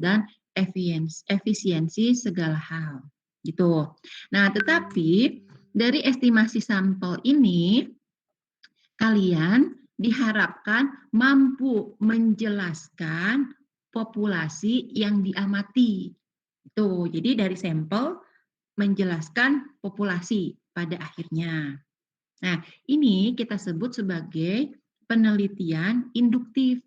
dan efisiensi segala hal. Gitu. Nah, tetapi dari estimasi sampel ini kalian diharapkan mampu menjelaskan populasi yang diamati. Itu. Jadi dari sampel menjelaskan populasi pada akhirnya. Nah, ini kita sebut sebagai penelitian induktif.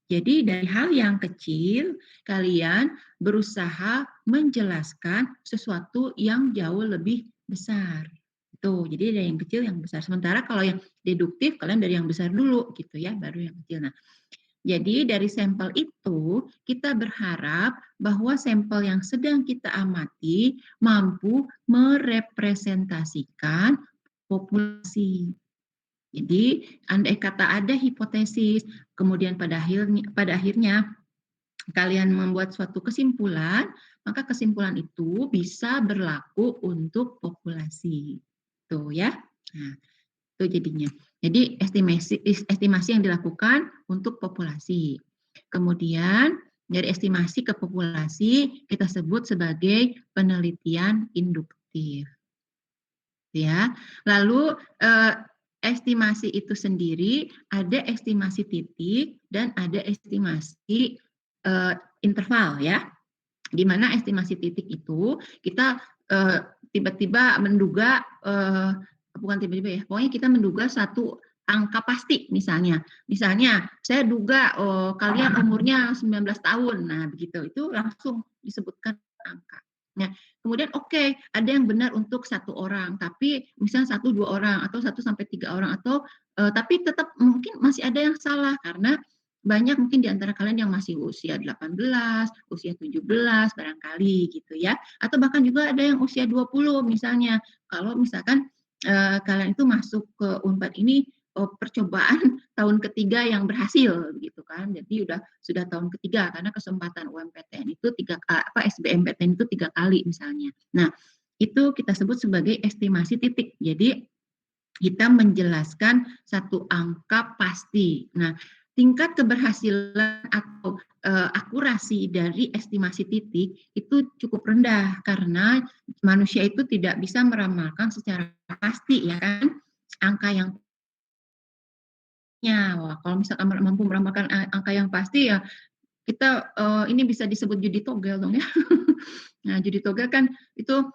Jadi dari hal yang kecil, kalian berusaha menjelaskan sesuatu yang jauh lebih besar. Tuh, jadi dari yang kecil yang besar. Sementara kalau yang deduktif, kalian dari yang besar dulu gitu ya, baru yang kecil. Nah, jadi dari sampel itu kita berharap bahwa sampel yang sedang kita amati mampu merepresentasikan populasi. Jadi andai kata ada hipotesis, kemudian pada akhirnya kalian membuat suatu kesimpulan, maka kesimpulan itu bisa berlaku untuk populasi. Tuh ya. Nah, itu jadinya. Jadi estimasi yang dilakukan untuk populasi. Kemudian dari estimasi ke populasi kita sebut sebagai penelitian induktif. Ya. Lalu estimasi itu sendiri ada estimasi titik dan ada estimasi interval ya. Di mana estimasi titik itu kita tiba-tiba menduga bukan tiba-tiba ya, pokoknya kita menduga satu angka pasti misalnya. Misalnya saya duga kalian umurnya 19 tahun. Nah, begitu. Itu langsung disebutkan angka. Nah, kemudian ada yang benar untuk satu orang, tapi misalnya 1-2 orang atau 1-3 orang atau tapi tetap mungkin masih ada yang salah karena banyak mungkin di antara kalian yang masih usia 18, usia 17 barangkali gitu ya. Atau bahkan juga ada yang usia 20 misalnya. Kalau misalkan kalian itu masuk ke Unpad ini percobaan tahun ketiga yang berhasil gitu kan. Jadi sudah tahun ketiga karena kesempatan UMPTN itu SBMPTN itu 3 kali misalnya. Nah, itu kita sebut sebagai estimasi titik. Jadi kita menjelaskan satu angka pasti. Nah, tingkat keberhasilan atau akurasi dari estimasi titik itu cukup rendah karena manusia itu tidak bisa meramalkan secara pasti ya kan angka yang wah, kalau misalkan mampu meramalkan angka yang pasti ya kita ini bisa disebut judi togel dong ya. Nah, judi togel kan itu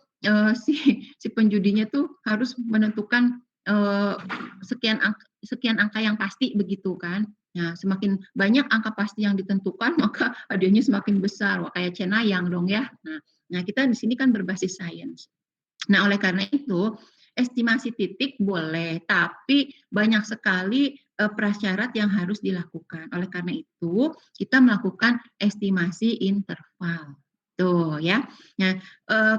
si penjudinya tuh harus menentukan sekian angka yang pasti begitu kan. Nah, semakin banyak angka pasti yang ditentukan maka hadiahnya semakin besar. Wah, kayak cenayang dong ya. Nah, kita di sini kan berbasis sains. Nah, oleh karena itu, estimasi titik boleh, tapi banyak sekali prasyarat yang harus dilakukan. Oleh karena itu, kita melakukan estimasi interval. Tuh ya. Nah,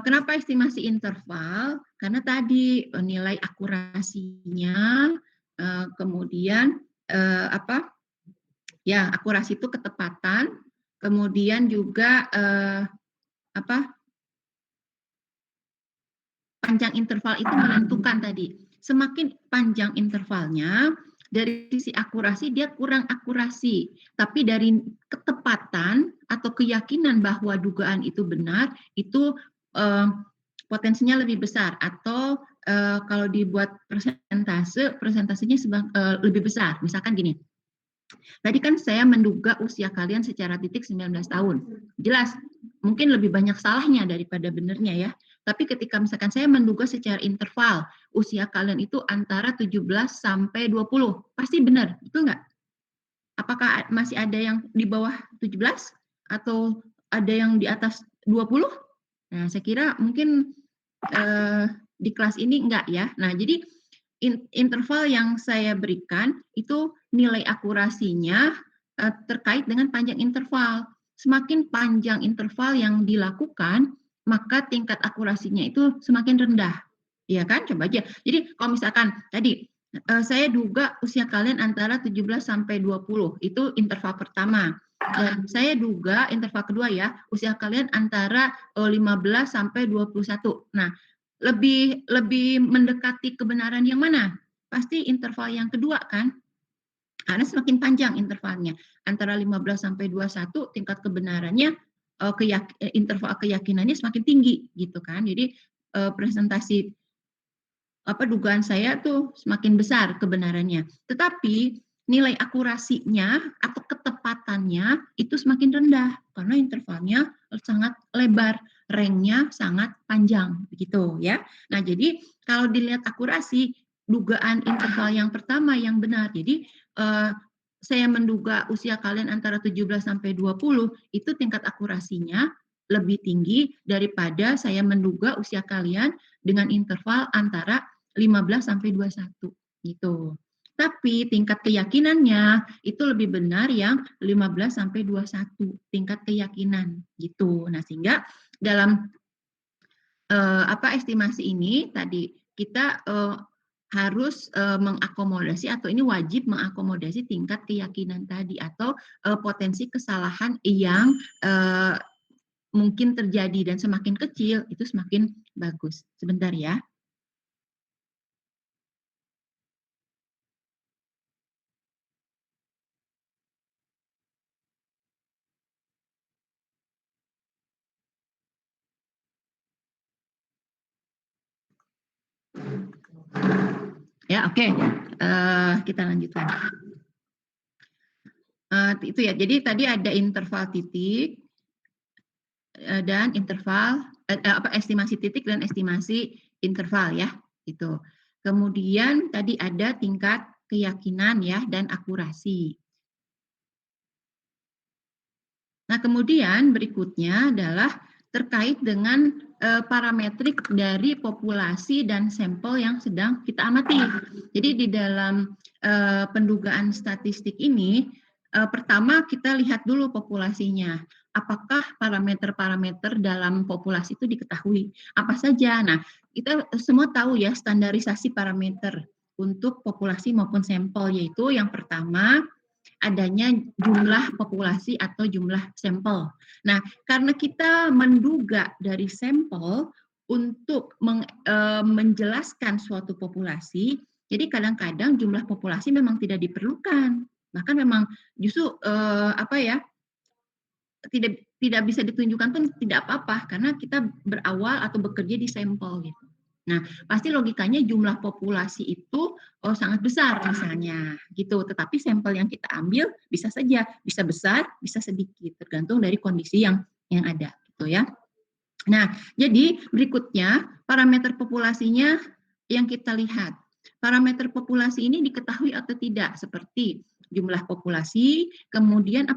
kenapa estimasi interval? Karena tadi nilai akurasinya, kemudian apa? Ya, akurasi itu ketepatan, kemudian juga apa? Panjang interval itu menentukan tadi. Semakin panjang intervalnya, dari sisi akurasi dia kurang akurasi. Tapi dari ketepatan atau keyakinan bahwa dugaan itu benar, itu potensinya lebih besar. Atau kalau dibuat persentasenya lebih besar. Misalkan gini, tadi kan saya menduga usia kalian secara titik 19 tahun. Jelas, mungkin lebih banyak salahnya daripada benernya ya. Tapi ketika misalkan saya menduga secara interval, usia kalian itu antara 17 sampai 20, pasti benar, betul nggak? Apakah masih ada yang di bawah 17? Atau ada yang di atas 20? Nah, saya kira mungkin di kelas ini enggak ya. Nah, jadi interval yang saya berikan itu nilai akurasinya terkait dengan panjang interval. Semakin panjang interval yang dilakukan, maka tingkat akurasinya itu semakin rendah. Iya kan? Coba aja. Jadi kalau misalkan tadi saya duga usia kalian antara 17 sampai 20. Itu interval pertama. Dan saya duga interval kedua ya, usia kalian antara 15 sampai 21. Nah, lebih mendekati kebenaran yang mana? Pasti interval yang kedua kan? Karena semakin panjang intervalnya. Antara 15 sampai 21 tingkat kebenarannya interval keyakinannya semakin tinggi gitu kan. Jadi presentasi dugaan saya tuh semakin besar kebenarannya. Tetapi nilai akurasinya atau ketepatannya itu semakin rendah karena intervalnya sangat lebar, ranknya sangat panjang begitu ya. Nah, jadi kalau dilihat akurasi, dugaan interval yang pertama yang benar. Jadi saya menduga usia kalian antara 17 sampai 20 itu tingkat akurasinya lebih tinggi daripada saya menduga usia kalian dengan interval antara 15 sampai 21 gitu. Tapi tingkat keyakinannya itu lebih benar yang 15 sampai 21 tingkat keyakinan gitu. Nah, sehingga dalam estimasi ini tadi kita harus mengakomodasi atau ini wajib mengakomodasi tingkat keyakinan tadi atau potensi kesalahan yang mungkin terjadi dan semakin kecil itu semakin bagus. Sebentar ya. Ya, oke. Kita lanjutkan. Itu ya. Jadi tadi ada interval titik dan interval estimasi titik dan estimasi interval ya. Itu. Kemudian tadi ada tingkat keyakinan ya dan akurasi. Nah, kemudian berikutnya adalah terkait dengan parametrik dari populasi dan sampel yang sedang kita amati. Jadi di dalam pendugaan statistik ini, pertama kita lihat dulu populasinya. Apakah parameter-parameter dalam populasi itu diketahui? Apa saja? Nah, kita semua tahu ya standarisasi parameter untuk populasi maupun sampel, yaitu yang pertama adanya jumlah populasi atau jumlah sampel. Nah, karena kita menduga dari sampel untuk menjelaskan suatu populasi, jadi kadang-kadang jumlah populasi memang tidak diperlukan. Bahkan memang justru tidak bisa ditunjukkan pun tidak apa-apa karena kita berawal atau bekerja di sampel gitu. Nah, pasti logikanya jumlah populasi itu sangat besar misalnya gitu. Tetapi sampel yang kita ambil bisa saja bisa besar, bisa sedikit tergantung dari kondisi yang ada gitu ya. Nah, jadi berikutnya parameter populasinya yang kita lihat. Parameter populasi ini diketahui atau tidak seperti jumlah populasi, kemudian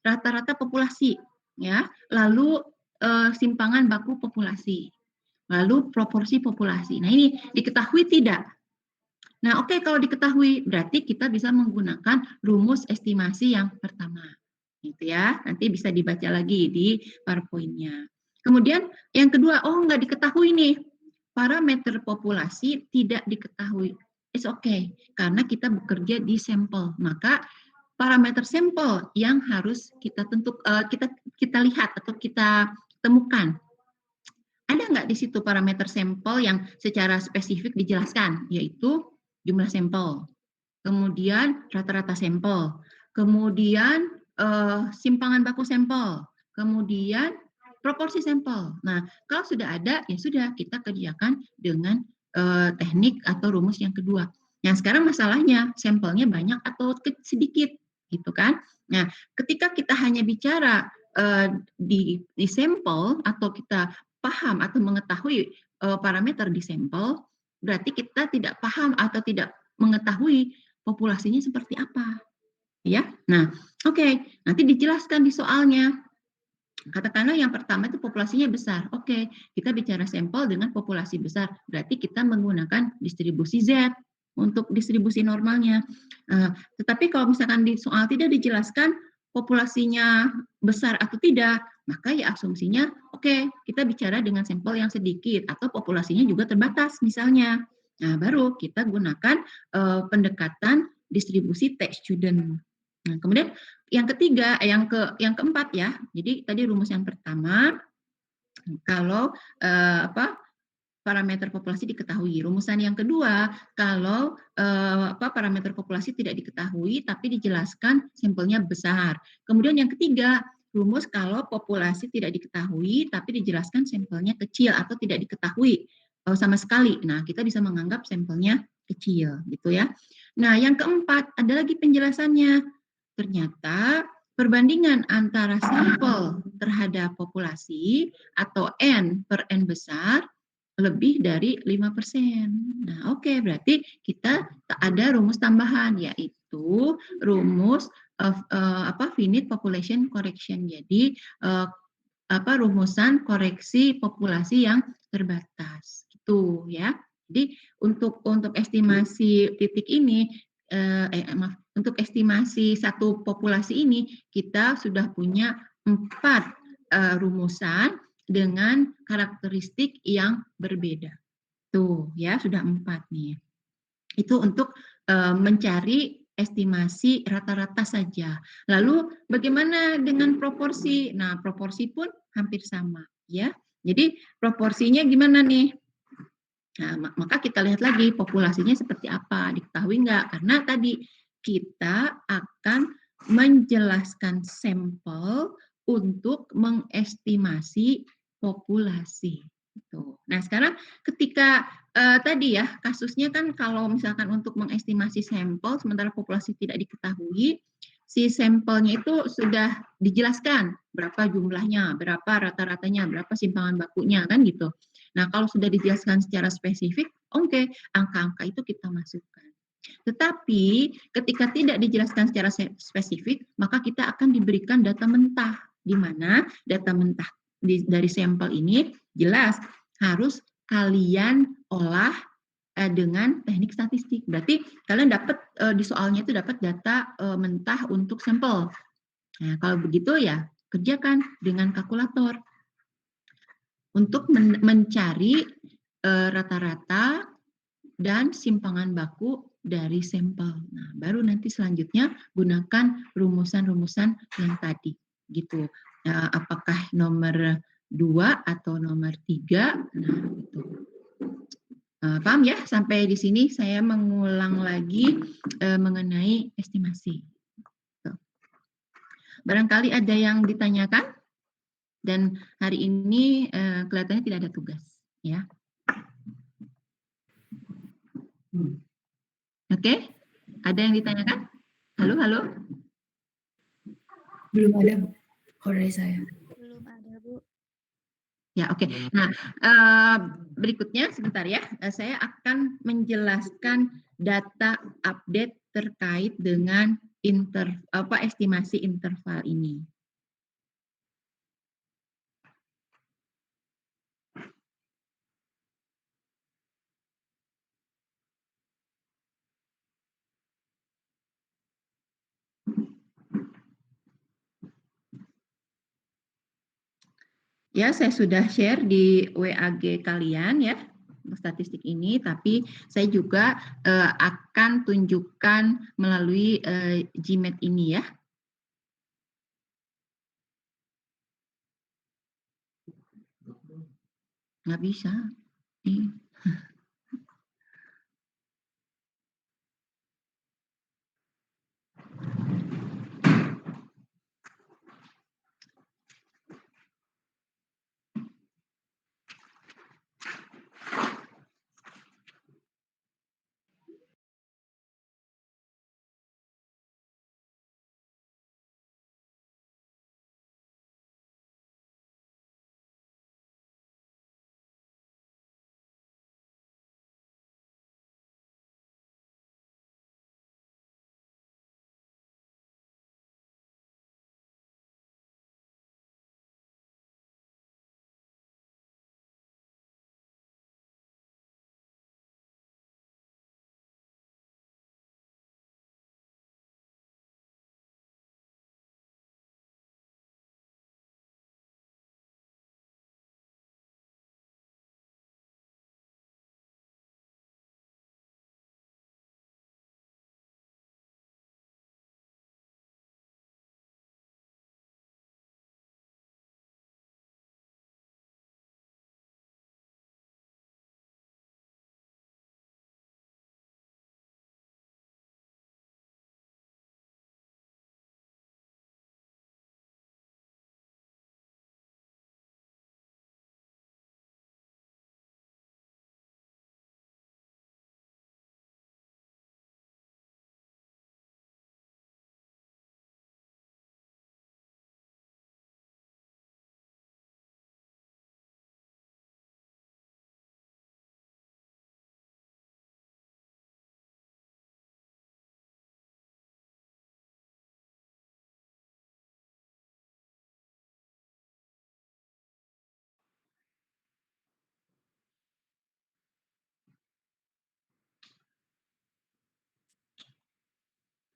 rata-rata populasi ya, lalu simpangan baku populasi. Lalu proporsi populasi. Nah, ini diketahui tidak? Nah, oke, kalau diketahui berarti kita bisa menggunakan rumus estimasi yang pertama. Gitu ya. Nanti bisa dibaca lagi di PowerPoint-nya. Kemudian yang kedua, nggak diketahui nih. Parameter populasi tidak diketahui. It's okay, karena kita bekerja di sampel. Maka parameter sampel yang harus kita kita lihat atau kita temukan. Ada nggak di situ parameter sampel yang secara spesifik dijelaskan, yaitu jumlah sampel, kemudian rata-rata sampel, kemudian simpangan baku sampel, kemudian proporsi sampel. Nah, kalau sudah ada, ya sudah kita kerjakan dengan teknik atau rumus yang kedua. Nah, sekarang masalahnya sampelnya banyak atau sedikit, gitu kan? Nah, ketika kita hanya bicara di sampel atau kita paham atau mengetahui parameter di sampel, berarti kita tidak paham atau tidak mengetahui populasinya seperti apa. Ya. Nah, oke, nanti dijelaskan di soalnya. Katakanlah yang pertama itu populasinya besar. Oke, kita bicara sampel dengan populasi besar. Berarti kita menggunakan distribusi Z untuk distribusi normalnya. Tetapi kalau misalkan di soal tidak dijelaskan populasinya besar atau tidak, maka ya asumsinya oke, kita bicara dengan sampel yang sedikit atau populasinya juga terbatas misalnya. Nah, baru kita gunakan pendekatan distribusi T student. Nah, kemudian yang ketiga, yang keempat ya. Jadi tadi rumus yang pertama, kalau parameter populasi diketahui. Rumusan yang kedua, kalau parameter populasi tidak diketahui tapi dijelaskan sampelnya besar. Kemudian yang ketiga, rumus kalau populasi tidak diketahui tapi dijelaskan sampelnya kecil atau tidak diketahui sama sekali. Nah, kita bisa menganggap sampelnya kecil gitu ya. Nah, yang keempat ada lagi penjelasannya. Ternyata perbandingan antara sampel terhadap populasi atau N per N besar lebih dari 5%. Nah, oke, berarti kita ada rumus tambahan, yaitu rumus finite population correction. Jadi rumusan koreksi populasi yang terbatas, gitu ya. Jadi untuk estimasi titik ini, maaf, untuk estimasi satu populasi ini kita sudah punya 4 rumusan dengan karakteristik yang berbeda. Tuh ya, sudah 4 nih. Itu untuk mencari estimasi rata-rata saja. Lalu bagaimana dengan proporsi? Nah, proporsi pun hampir sama ya. Jadi proporsinya gimana nih? Nah, maka kita lihat lagi populasinya seperti apa, diketahui nggak? Karena tadi kita akan menjelaskan sampel untuk mengestimasi populasi. Gitu. Nah, sekarang ketika tadi ya kasusnya kan kalau misalkan untuk mengestimasi sampel sementara populasi tidak diketahui, si sampelnya itu sudah dijelaskan berapa jumlahnya, berapa rata-ratanya, berapa simpangan bakunya kan gitu. Nah, kalau sudah dijelaskan secara spesifik, oke, angka-angka itu kita masukkan. Tetapi ketika tidak dijelaskan secara spesifik, maka kita akan diberikan data mentah, di mana data mentah dari sampel ini jelas harus kalian olah dengan teknik statistik. Berarti kalian dapat di soalnya itu dapat data mentah untuk sampel. Nah, kalau begitu ya kerjakan dengan kalkulator untuk mencari rata-rata dan simpangan baku dari sampel. Nah, baru nanti selanjutnya gunakan rumusan-rumusan yang tadi, gitu. Apakah nomor 2 atau nomor 3? Nah, itu. Paham ya? Sampai di sini saya mengulang lagi mengenai estimasi. Barangkali ada yang ditanyakan? Dan hari ini kelihatannya tidak ada tugas, ya. Oke, ada yang ditanyakan? Halo, halo. Belum ada, Bu. Kalau dari saya. Belum ada, Bu. Ya, oke. Nah, berikutnya sebentar ya. Saya akan menjelaskan data update terkait dengan estimasi interval ini. Ya, saya sudah share di WAG kalian ya statistik ini, tapi saya juga akan tunjukkan melalui GMAT ini ya. Nggak bisa.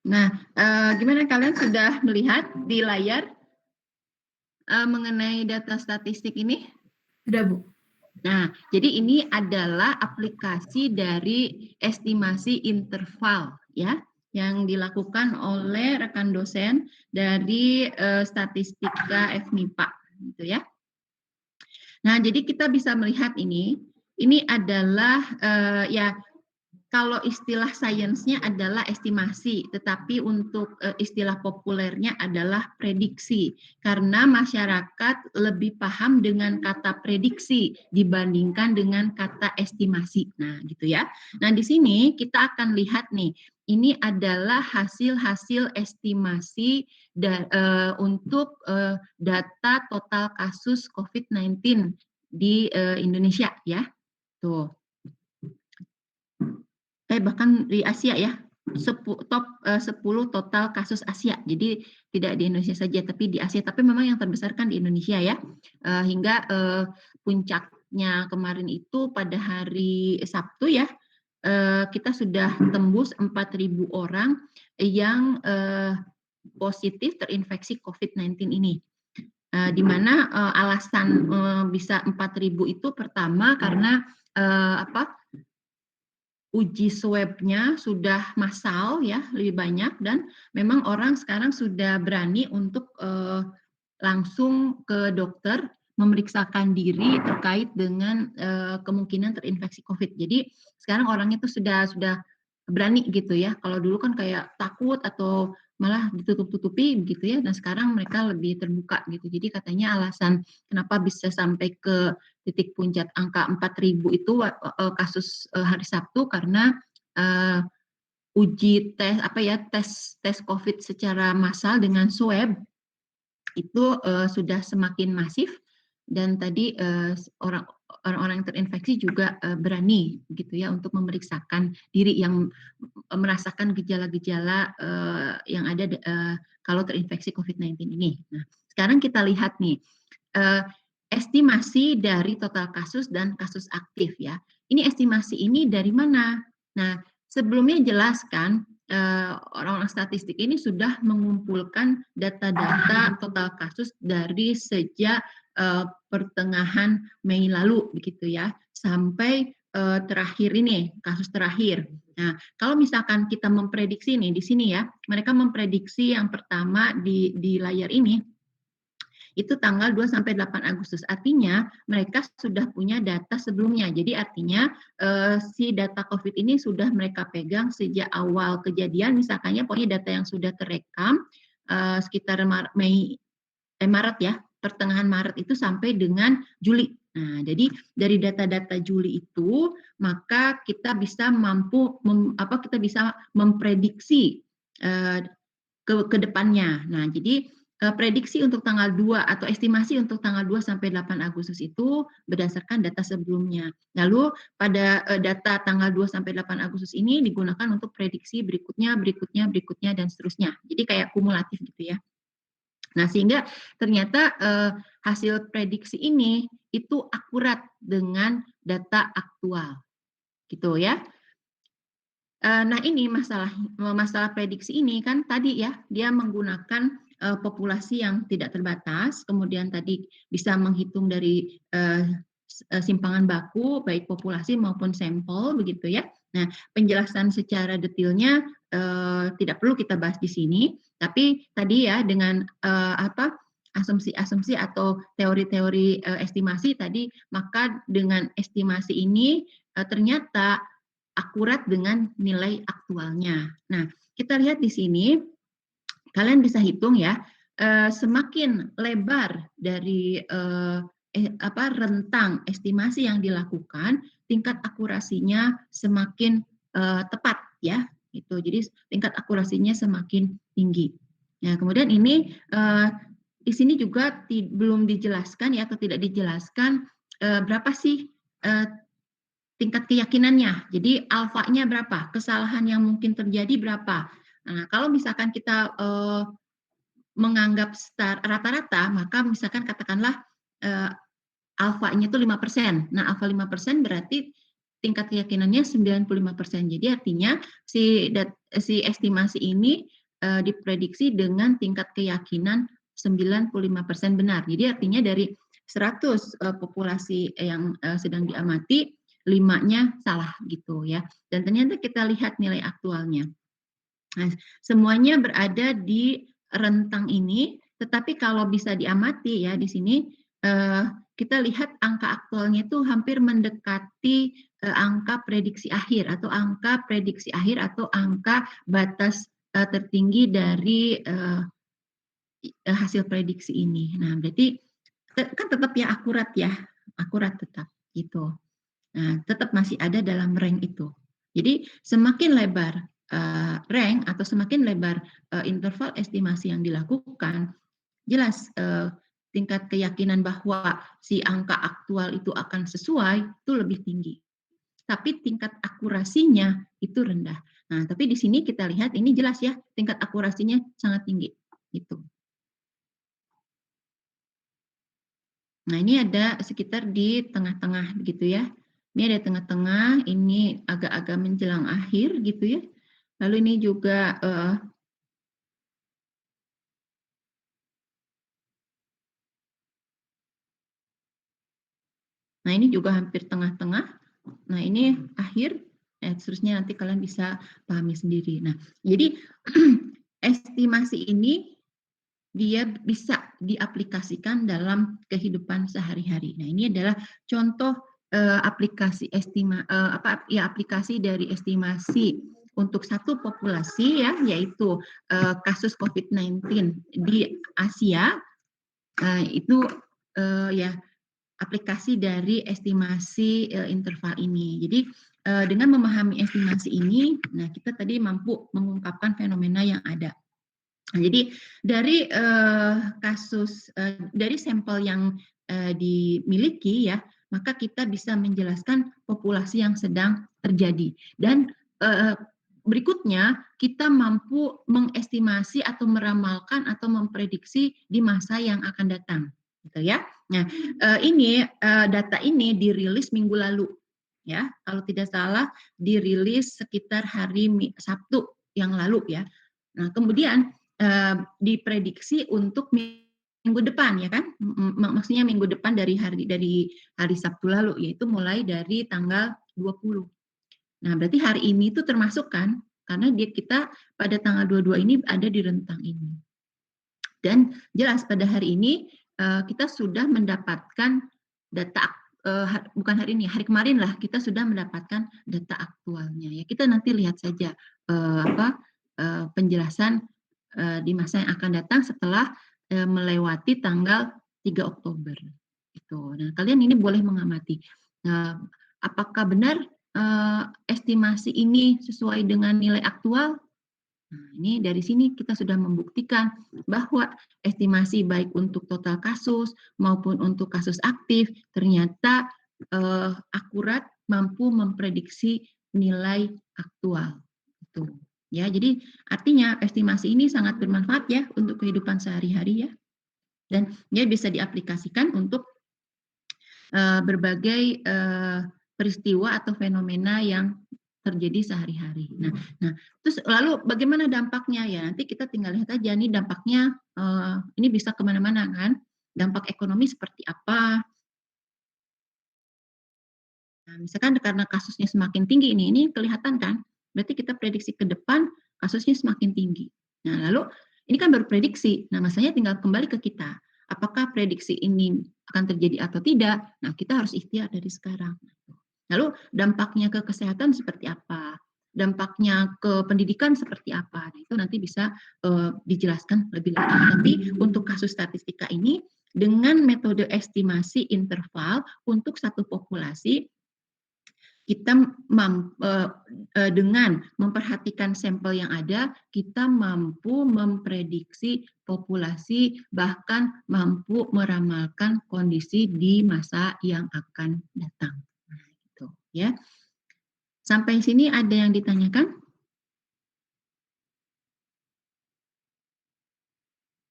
Nah, gimana kalian sudah melihat di layar mengenai data statistik ini? Sudah, Bu. Nah, jadi ini adalah aplikasi dari estimasi interval ya, yang dilakukan oleh rekan dosen dari Statistika FMIPA gitu ya. Nah, jadi kita bisa melihat ini adalah ya kalau istilah sainsnya adalah estimasi, tetapi untuk istilah populernya adalah prediksi. Karena masyarakat lebih paham dengan kata prediksi dibandingkan dengan kata estimasi. Nah, gitu ya. Nah, di sini kita akan lihat nih, ini adalah hasil-hasil estimasi untuk data total kasus COVID-19 di Indonesia ya. Tuh. Bahkan di Asia ya, top 10 total kasus Asia. Jadi tidak di Indonesia saja, tapi di Asia. Tapi memang yang terbesar kan di Indonesia ya. Hingga puncaknya kemarin itu pada hari Sabtu ya, kita sudah tembus 4.000 orang yang positif terinfeksi COVID-19 ini. Di mana alasan bisa 4.000 itu pertama karena uji swabnya sudah massal ya, lebih banyak, dan memang orang sekarang sudah berani untuk langsung ke dokter memeriksakan diri terkait dengan kemungkinan terinfeksi COVID. Jadi sekarang orangnya tuh sudah berani gitu ya. Kalau dulu kan kayak takut atau malah ditutup-tutupi gitu ya. Dan sekarang mereka lebih terbuka gitu. Jadi katanya alasan kenapa bisa sampai ke titik puncak angka 4.000 itu kasus hari Sabtu karena uji tes COVID secara massal dengan swab itu sudah semakin masif, dan tadi orang-orang yang terinfeksi juga berani gitu ya untuk memeriksakan diri yang merasakan gejala-gejala yang ada kalau terinfeksi COVID-19 ini. Nah, sekarang kita lihat nih estimasi dari total kasus dan kasus aktif ya. Ini estimasi ini dari mana? Nah, sebelumnya jelaskan orang-orang statistik ini sudah mengumpulkan data-data total kasus dari sejak pertengahan Mei lalu begitu ya, sampai terakhir ini, kasus terakhir. Nah, kalau misalkan kita memprediksi nih di sini ya, mereka memprediksi yang pertama di layar ini itu tanggal 2 sampai 8 Agustus. Artinya mereka sudah punya data sebelumnya. Jadi artinya si data COVID ini sudah mereka pegang sejak awal kejadian, misalkannya pokoknya data yang sudah terekam sekitar Maret ya, pertengahan Maret itu sampai dengan Juli. Nah, jadi dari data-data Juli itu maka kita bisa kita bisa memprediksi ke depannya. Nah, jadi prediksi untuk tanggal 2 atau estimasi untuk tanggal 2 sampai 8 Agustus itu berdasarkan data sebelumnya. Lalu pada data tanggal 2 sampai 8 Agustus ini digunakan untuk prediksi berikutnya, dan seterusnya. Jadi kayak kumulatif gitu ya. Nah, sehingga ternyata hasil prediksi ini itu akurat dengan data aktual. Gitu ya. Nah, ini masalah prediksi ini kan tadi ya, dia menggunakan populasi yang tidak terbatas, kemudian tadi bisa menghitung dari simpangan baku, baik populasi maupun sampel, begitu ya. Nah, penjelasan secara detailnya tidak perlu kita bahas di sini, tapi tadi ya dengan asumsi-asumsi atau teori-teori estimasi tadi, maka dengan estimasi ini ternyata akurat dengan nilai aktualnya. Nah, kita lihat di sini, kalian bisa hitung ya, semakin lebar dari rentang estimasi yang dilakukan, tingkat akurasinya semakin tepat ya, gitu. Jadi tingkat akurasinya semakin tinggi. Nah, kemudian ini di sini juga belum dijelaskan ya, atau tidak dijelaskan berapa sih tingkat keyakinannya. Jadi alfanya berapa? Kesalahan yang mungkin terjadi berapa? Nah, kalau misalkan kita menganggap rata-rata, maka misalkan katakanlah alfanya itu 5%. Nah, alfa 5% berarti tingkat keyakinannya 95%. Jadi artinya si estimasi ini diprediksi dengan tingkat keyakinan 95% benar. Jadi artinya dari 100 populasi yang sedang diamati, 5-nya salah gitu ya. Dan ternyata kita lihat nilai aktualnya. Nah, semuanya berada di rentang ini, tetapi kalau bisa diamati ya di sini kita lihat angka aktualnya itu hampir mendekati angka prediksi akhir atau angka batas tertinggi dari hasil prediksi ini. Nah, berarti kan tetap ya akurat tetap gitu. Nah, tetap masih ada dalam rank itu. Jadi semakin lebar rank atau semakin lebar interval estimasi yang dilakukan, jelas tingkat keyakinan bahwa si angka aktual itu akan sesuai itu lebih tinggi. Tapi tingkat akurasinya itu rendah. Nah, tapi di sini kita lihat ini jelas ya, tingkat akurasinya sangat tinggi gitu. Nah, ini ada sekitar di tengah-tengah begitu ya. Ini ada tengah-tengah, ini agak-agak menjelang akhir gitu ya. Lalu ini juga nah ini juga hampir tengah-tengah. Nah, ini akhir, seterusnya nanti kalian bisa pahami sendiri. Nah, jadi estimasi ini dia bisa diaplikasikan dalam kehidupan sehari-hari. Nah, ini adalah contoh aplikasi aplikasi dari estimasi untuk satu populasi ya, yaitu kasus COVID-19 di Asia. Itu ya aplikasi dari estimasi interval ini. Jadi dengan memahami estimasi ini, nah kita tadi mampu mengungkapkan fenomena yang ada. Nah, jadi dari dari sampel yang dimiliki ya, maka kita bisa menjelaskan populasi yang sedang terjadi. Dan berikutnya kita mampu mengestimasi atau meramalkan atau memprediksi di masa yang akan datang, gitu ya. Nah, ini data ini dirilis minggu lalu, ya. Kalau tidak salah dirilis sekitar hari Sabtu yang lalu ya. Nah, kemudian diprediksi untuk minggu depan ya kan, maksudnya minggu depan dari hari Sabtu lalu, yaitu mulai dari tanggal 20. Nah, berarti hari ini itu termasuk kan, karena kita pada tanggal 22 ini ada di rentang ini. Dan jelas pada hari ini kita sudah mendapatkan data bukan hari ini, hari kemarin lah kita sudah mendapatkan data aktualnya ya. Kita nanti lihat saja penjelasan di masa yang akan datang setelah melewati tanggal 3 Oktober. Itu. Nah, kalian ini boleh mengamati. Apakah benar estimasi ini sesuai dengan nilai aktual? Nah, ini dari sini kita sudah membuktikan bahwa estimasi baik untuk total kasus maupun untuk kasus aktif ternyata akurat mampu memprediksi nilai aktual. Itu. Ya, jadi artinya estimasi ini sangat bermanfaat ya untuk kehidupan sehari-hari ya. Dan dia bisa diaplikasikan untuk berbagai peristiwa atau fenomena yang terjadi sehari-hari. Nah, terus lalu bagaimana dampaknya ya? Nanti kita tinggal lihat aja nih dampaknya. Ini bisa kemana-mana kan? Dampak ekonomi seperti apa? Nah, misalkan karena kasusnya semakin tinggi ini kelihatan kan? Berarti kita prediksi ke depan kasusnya semakin tinggi. Nah, lalu ini kan baru prediksi. Nah, masanya tinggal kembali ke kita. Apakah prediksi ini akan terjadi atau tidak? Nah, kita harus ikhtiar dari sekarang. Lalu dampaknya ke kesehatan seperti apa? Dampaknya ke pendidikan seperti apa? Nah, itu nanti bisa dijelaskan lebih lanjut. Tapi untuk kasus statistika ini dengan metode estimasi interval untuk satu populasi kita dengan memperhatikan sampel yang ada, kita mampu memprediksi populasi, bahkan mampu meramalkan kondisi di masa yang akan datang. Nah, gitu, ya. Sampai sini ada yang ditanyakan?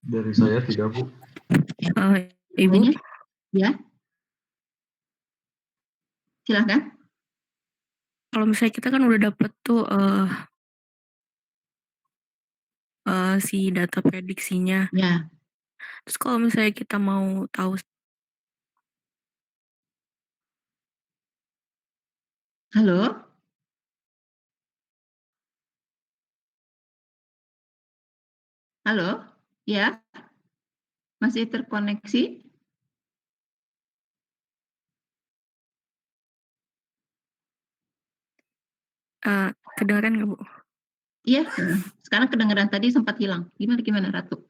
Dari saya tidak, Bu. Ibu? Ya, silahkan. Kalau misalnya kita kan udah dapet tuh si data prediksinya. Ya. Terus kalau misalnya kita mau tahu Halo? Halo? Ya? Masih terkoneksi? kedengeran nggak, Bu? Iya, sekarang kedengeran, tadi sempat hilang. Gimana Ratu?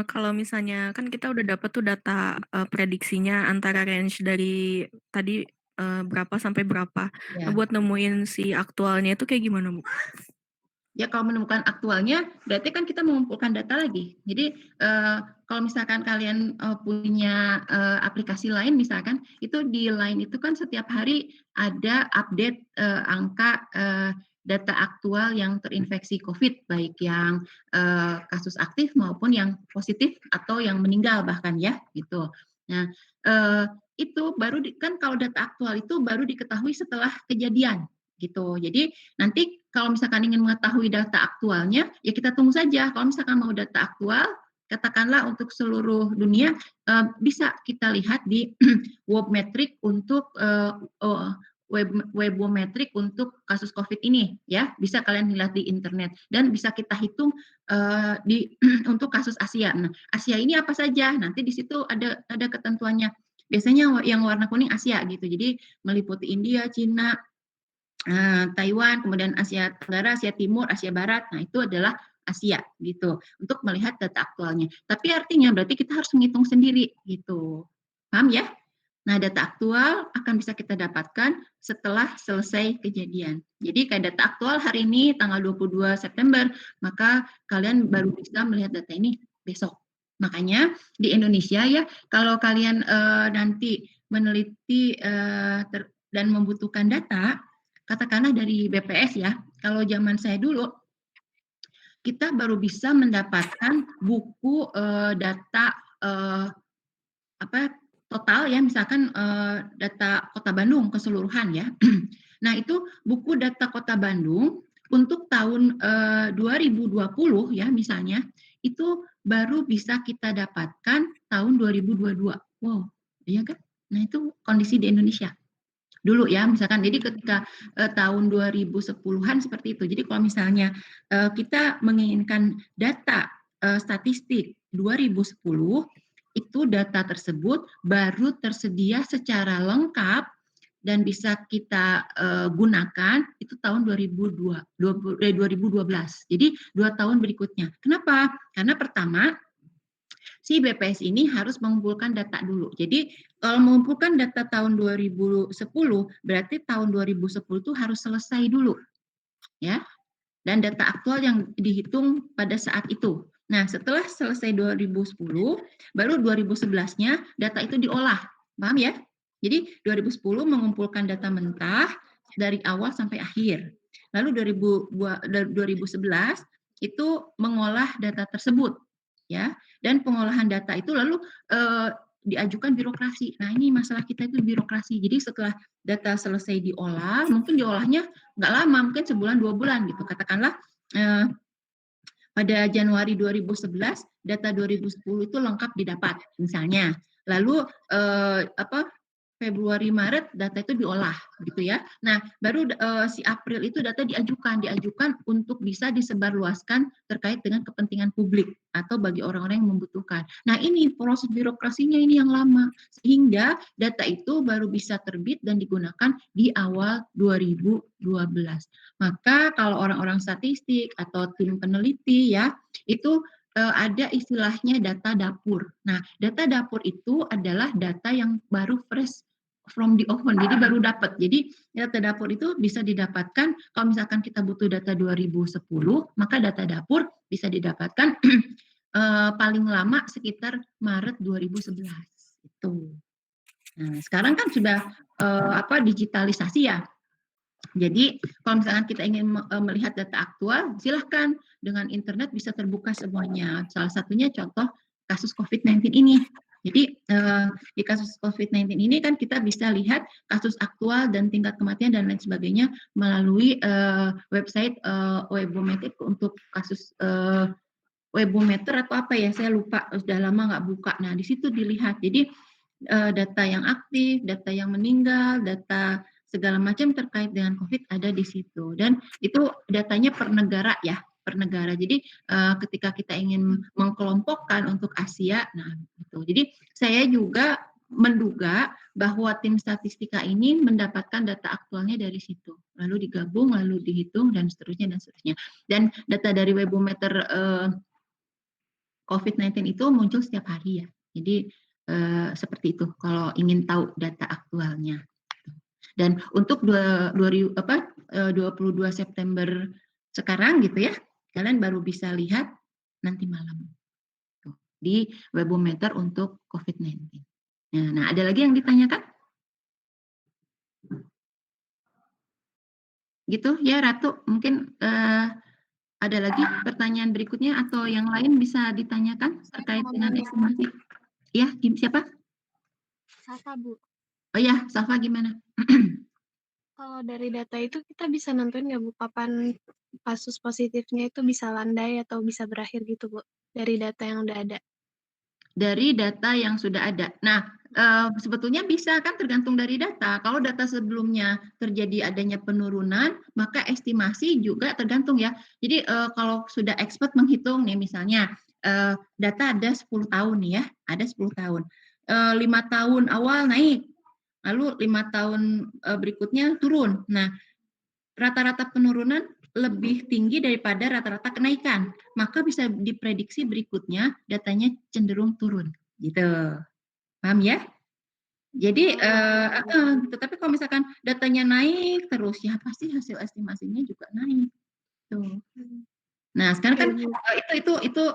Kalau misalnya kan kita udah dapat tuh data prediksinya antara range dari tadi berapa sampai berapa. Nah, Ya. buat nemuin si aktualnya itu kayak gimana, Bu? Ya, kalau menemukan aktualnya, berarti kan kita mengumpulkan data lagi. Jadi, kalau misalkan kalian punya aplikasi lain, misalkan, itu di Line itu kan setiap hari ada update angka data aktual yang terinfeksi COVID, baik yang kasus aktif maupun yang positif atau yang meninggal bahkan ya, gitu. Nah, itu baru kan kalau data aktual itu baru diketahui setelah kejadian, gitu. Jadi nanti kalau misalkan ingin mengetahui data aktualnya, ya kita tunggu saja. Kalau misalkan mau data aktual, katakanlah untuk seluruh dunia, bisa kita lihat di Webmetric untuk Webometric untuk kasus COVID ini, ya bisa kalian lihat di internet dan bisa kita hitung di untuk kasus Asia. Nah, Asia ini apa saja? Nanti di situ ada ketentuannya. Biasanya yang warna kuning Asia gitu. Jadi meliputi India, Cina, Taiwan, kemudian Asia Tenggara, Asia Timur, Asia Barat. Nah, itu adalah Asia gitu untuk melihat data aktualnya. Tapi artinya berarti kita harus menghitung sendiri gitu. Paham ya? Nah, data aktual akan bisa kita dapatkan setelah selesai kejadian. Jadi kayak data aktual hari ini tanggal 22 September, maka kalian baru bisa melihat data ini besok. Makanya di Indonesia ya, kalau kalian nanti meneliti dan membutuhkan data, katakanlah dari BPS ya, kalau zaman saya dulu, kita baru bisa mendapatkan buku data total ya, misalkan data Kota Bandung keseluruhan ya. Nah, itu buku data Kota Bandung untuk tahun 2020 ya misalnya, itu baru bisa kita dapatkan tahun 2022. Wow, iya kan? Nah, itu kondisi di Indonesia dulu ya, misalkan. Jadi ketika tahun 2010-an seperti itu. Jadi kalau misalnya kita menginginkan data statistik 2010, itu data tersebut baru tersedia secara lengkap dan bisa kita gunakan itu tahun 2012. Jadi 2 tahun berikutnya. Kenapa? Karena pertama, si BPS ini harus mengumpulkan data dulu. Jadi kalau mengumpulkan data tahun 2010, berarti tahun 2010 itu harus selesai dulu, ya. Dan data aktual yang dihitung pada saat itu. Nah, setelah selesai 2010, baru 2011-nya data itu diolah. Paham ya? Jadi 2010 mengumpulkan data mentah dari awal sampai akhir. Lalu 2011 itu mengolah data tersebut, ya. Dan pengolahan data itu lalu diajukan birokrasi. Nah, ini masalah kita itu birokrasi. Jadi setelah data selesai diolah, mungkin diolahnya nggak lama, mungkin sebulan 2 bulan gitu. Katakanlah pada Januari 2011 data 2010 itu lengkap didapat misalnya. Lalu Februari Maret data itu diolah gitu ya. Nah, baru si April itu data diajukan untuk bisa disebarluaskan terkait dengan kepentingan publik atau bagi orang-orang yang membutuhkan. Nah, ini proses birokrasinya ini yang lama sehingga data itu baru bisa terbit dan digunakan di awal 2012. Maka kalau orang-orang statistik atau tim peneliti ya, itu ada istilahnya data dapur. Nah, data dapur itu adalah data yang baru fresh from the oven, jadi baru dapat. Jadi data dapur itu bisa didapatkan kalau misalkan kita butuh data 2010, maka data dapur bisa didapatkan paling lama sekitar Maret 2011 itu. Nah, sekarang kan sudah digitalisasi ya. Jadi kalau misalkan kita ingin melihat data aktual, silahkan dengan internet bisa terbuka semuanya. Salah satunya contoh kasus COVID-19 ini, Jadi di kasus COVID-19 ini kan kita bisa lihat kasus aktual dan tingkat kematian dan lain sebagainya melalui website Webometric untuk kasus Webometer atau apa ya, saya lupa, sudah lama nggak buka. Nah, di situ dilihat. Jadi data yang aktif, data yang meninggal, data segala macam terkait dengan COVID ada di situ. Dan itu datanya per negara ya, per negara. Jadi ketika kita ingin mengkelompokkan untuk Asia, nah gitu. Jadi saya juga menduga bahwa tim statistika ini mendapatkan data aktualnya dari situ, lalu digabung, lalu dihitung dan seterusnya dan seterusnya. Dan data dari Webometer COVID-19 itu muncul setiap hari ya. Jadi seperti itu kalau ingin tahu data aktualnya. Dan untuk 22 September sekarang gitu ya, kalian baru bisa lihat nanti malam di Webometer untuk COVID-19. Nah, ada lagi yang ditanyakan? Gitu ya, Ratu. Mungkin ada lagi pertanyaan berikutnya atau yang lain bisa ditanyakan terkait dengan estimasi? Ya, siapa? Safa, Bu. Oh ya, Safa gimana? Kalau dari data itu kita bisa nentuin nggak Bu kapan kasus positifnya itu bisa landai atau bisa berakhir gitu Bu dari data yang udah ada? Dari data yang sudah ada. Nah, sebetulnya bisa kan tergantung dari data. Kalau data sebelumnya terjadi adanya penurunan, maka estimasi juga tergantung ya. Jadi kalau sudah expert menghitung nih misalnya data ada 10 tahun nih ya, ada 10 tahun. 5 tahun awal naik, lalu 5 tahun berikutnya turun. Nah, rata-rata penurunan lebih tinggi daripada rata-rata kenaikan, maka bisa diprediksi berikutnya datanya cenderung turun, gitu. Paham ya? Jadi, tetapi kalau misalkan datanya naik terus, ya pasti hasil estimasinya juga naik, tuh. Nah, sekarang kan itu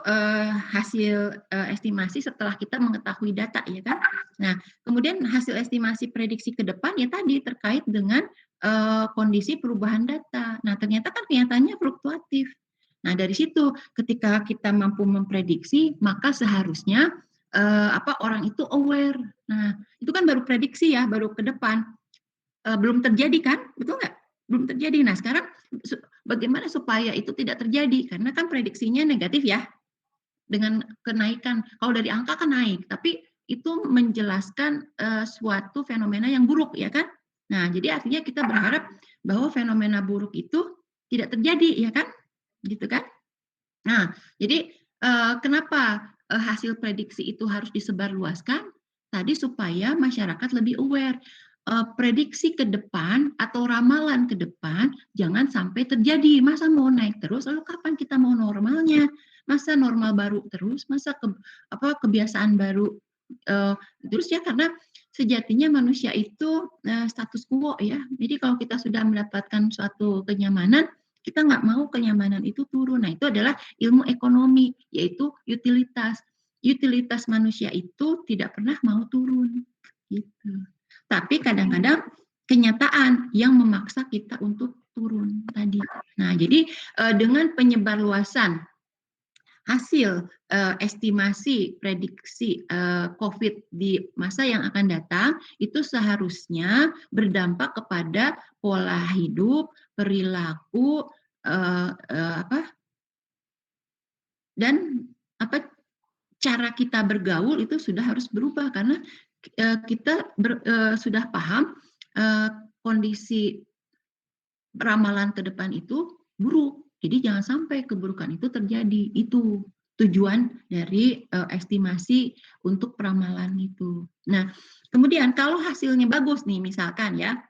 hasil estimasi setelah kita mengetahui data, ya kan? Nah, kemudian hasil estimasi prediksi ke depan ya tadi terkait dengan kondisi perubahan data. Nah, ternyata kan kenyataannya fluktuatif. Nah, dari situ ketika kita mampu memprediksi, maka seharusnya orang itu aware. Nah, itu kan baru prediksi ya, baru ke depan. Belum terjadi kan, betul nggak? Belum terjadi. Nah, sekarang bagaimana supaya itu tidak terjadi? Karena kan prediksinya negatif ya, dengan kenaikan. Kalau dari angka kan naik, tapi itu menjelaskan suatu fenomena yang buruk, ya kan? Nah, jadi artinya kita berharap bahwa fenomena buruk itu tidak terjadi, ya kan? Gitu kan? Nah, jadi kenapa hasil prediksi itu harus disebarluaskan? Tadi supaya masyarakat lebih aware. Prediksi ke depan atau ramalan ke depan jangan sampai terjadi. Masa mau naik terus, lalu kapan kita mau normalnya? Masa normal baru terus? Masa kebiasaan baru terus ya? Karena sejatinya manusia itu status quo ya. Jadi kalau kita sudah mendapatkan suatu kenyamanan, kita nggak mau kenyamanan itu turun. Nah, itu adalah ilmu ekonomi, yaitu utilitas. Utilitas manusia itu tidak pernah mau turun. Gitu. Tapi kadang-kadang kenyataan yang memaksa kita untuk turun tadi. Nah, jadi dengan penyebarluasan hasil estimasi prediksi COVID di masa yang akan datang itu seharusnya berdampak kepada pola hidup, perilaku, dan cara kita bergaul itu sudah harus berubah karena kita sudah paham kondisi ramalan ke depan itu buruk. Jadi jangan sampai keburukan itu terjadi. Itu tujuan dari estimasi untuk peramalan itu. Nah, kemudian kalau hasilnya bagus nih misalkan ya,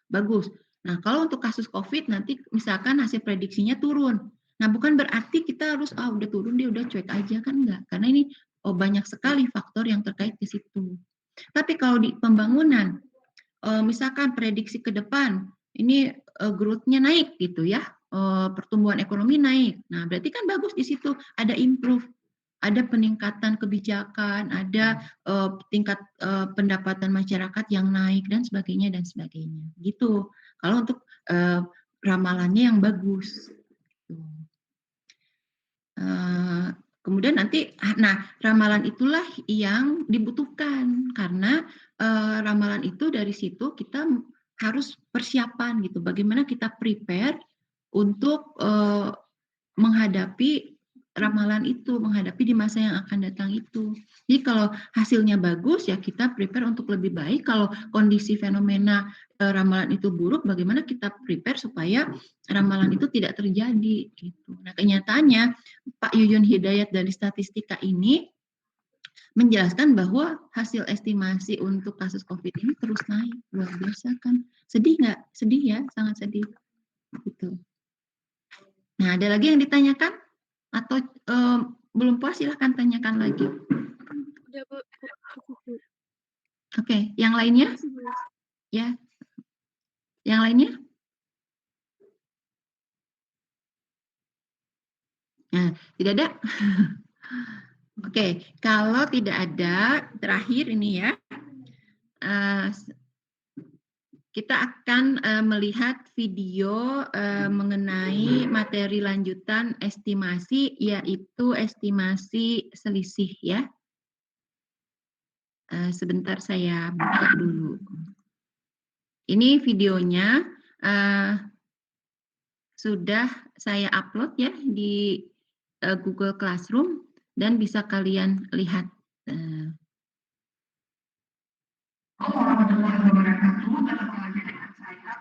bagus. Nah, kalau untuk kasus COVID nanti misalkan hasil prediksinya turun. Nah, bukan berarti kita harus udah turun dia udah cuek aja kan enggak. Karena ini banyak sekali faktor yang terkait ke situ. Tapi kalau di pembangunan misalkan prediksi ke depan ini growth-nya naik gitu ya, pertumbuhan ekonomi naik. Nah, berarti kan bagus di situ ada improve, ada peningkatan kebijakan, ada tingkat pendapatan masyarakat yang naik dan sebagainya dan sebagainya. Gitu. Kalau untuk ramalannya yang bagus. Kemudian nanti, nah ramalan itulah yang dibutuhkan karena ramalan itu dari situ kita harus persiapan gitu. Bagaimana kita prepare untuk menghadapi ramalan itu, menghadapi di masa yang akan datang itu. Jadi kalau hasilnya bagus ya kita prepare untuk lebih baik. Kalau kondisi fenomena ramalan itu buruk, bagaimana kita prepare supaya ramalan itu tidak terjadi gitu. Nah, kenyataannya Pak Yuyun Hidayat dari statistika ini menjelaskan bahwa hasil estimasi untuk kasus COVID ini terus naik, luar biasa kan. Sedih nggak? Sedih ya, sangat sedih. Gitu. Nah, ada lagi yang ditanyakan? Atau belum puas silahkan tanyakan lagi. Udah Bu, cukup Bu. Oke, yang lainnya? Makasih, Bu. Ya, yang lainnya? Nah, tidak ada? Oke, kalau tidak ada, terakhir ini ya, kita akan melihat video mengenai materi lanjutan estimasi, yaitu estimasi selisih ya. Sebentar saya buka dulu. Ini videonya sudah saya upload ya di Google Classroom dan bisa kalian lihat. Warahmatullahi wabarakatuh. Bertemu lagi dengan saya.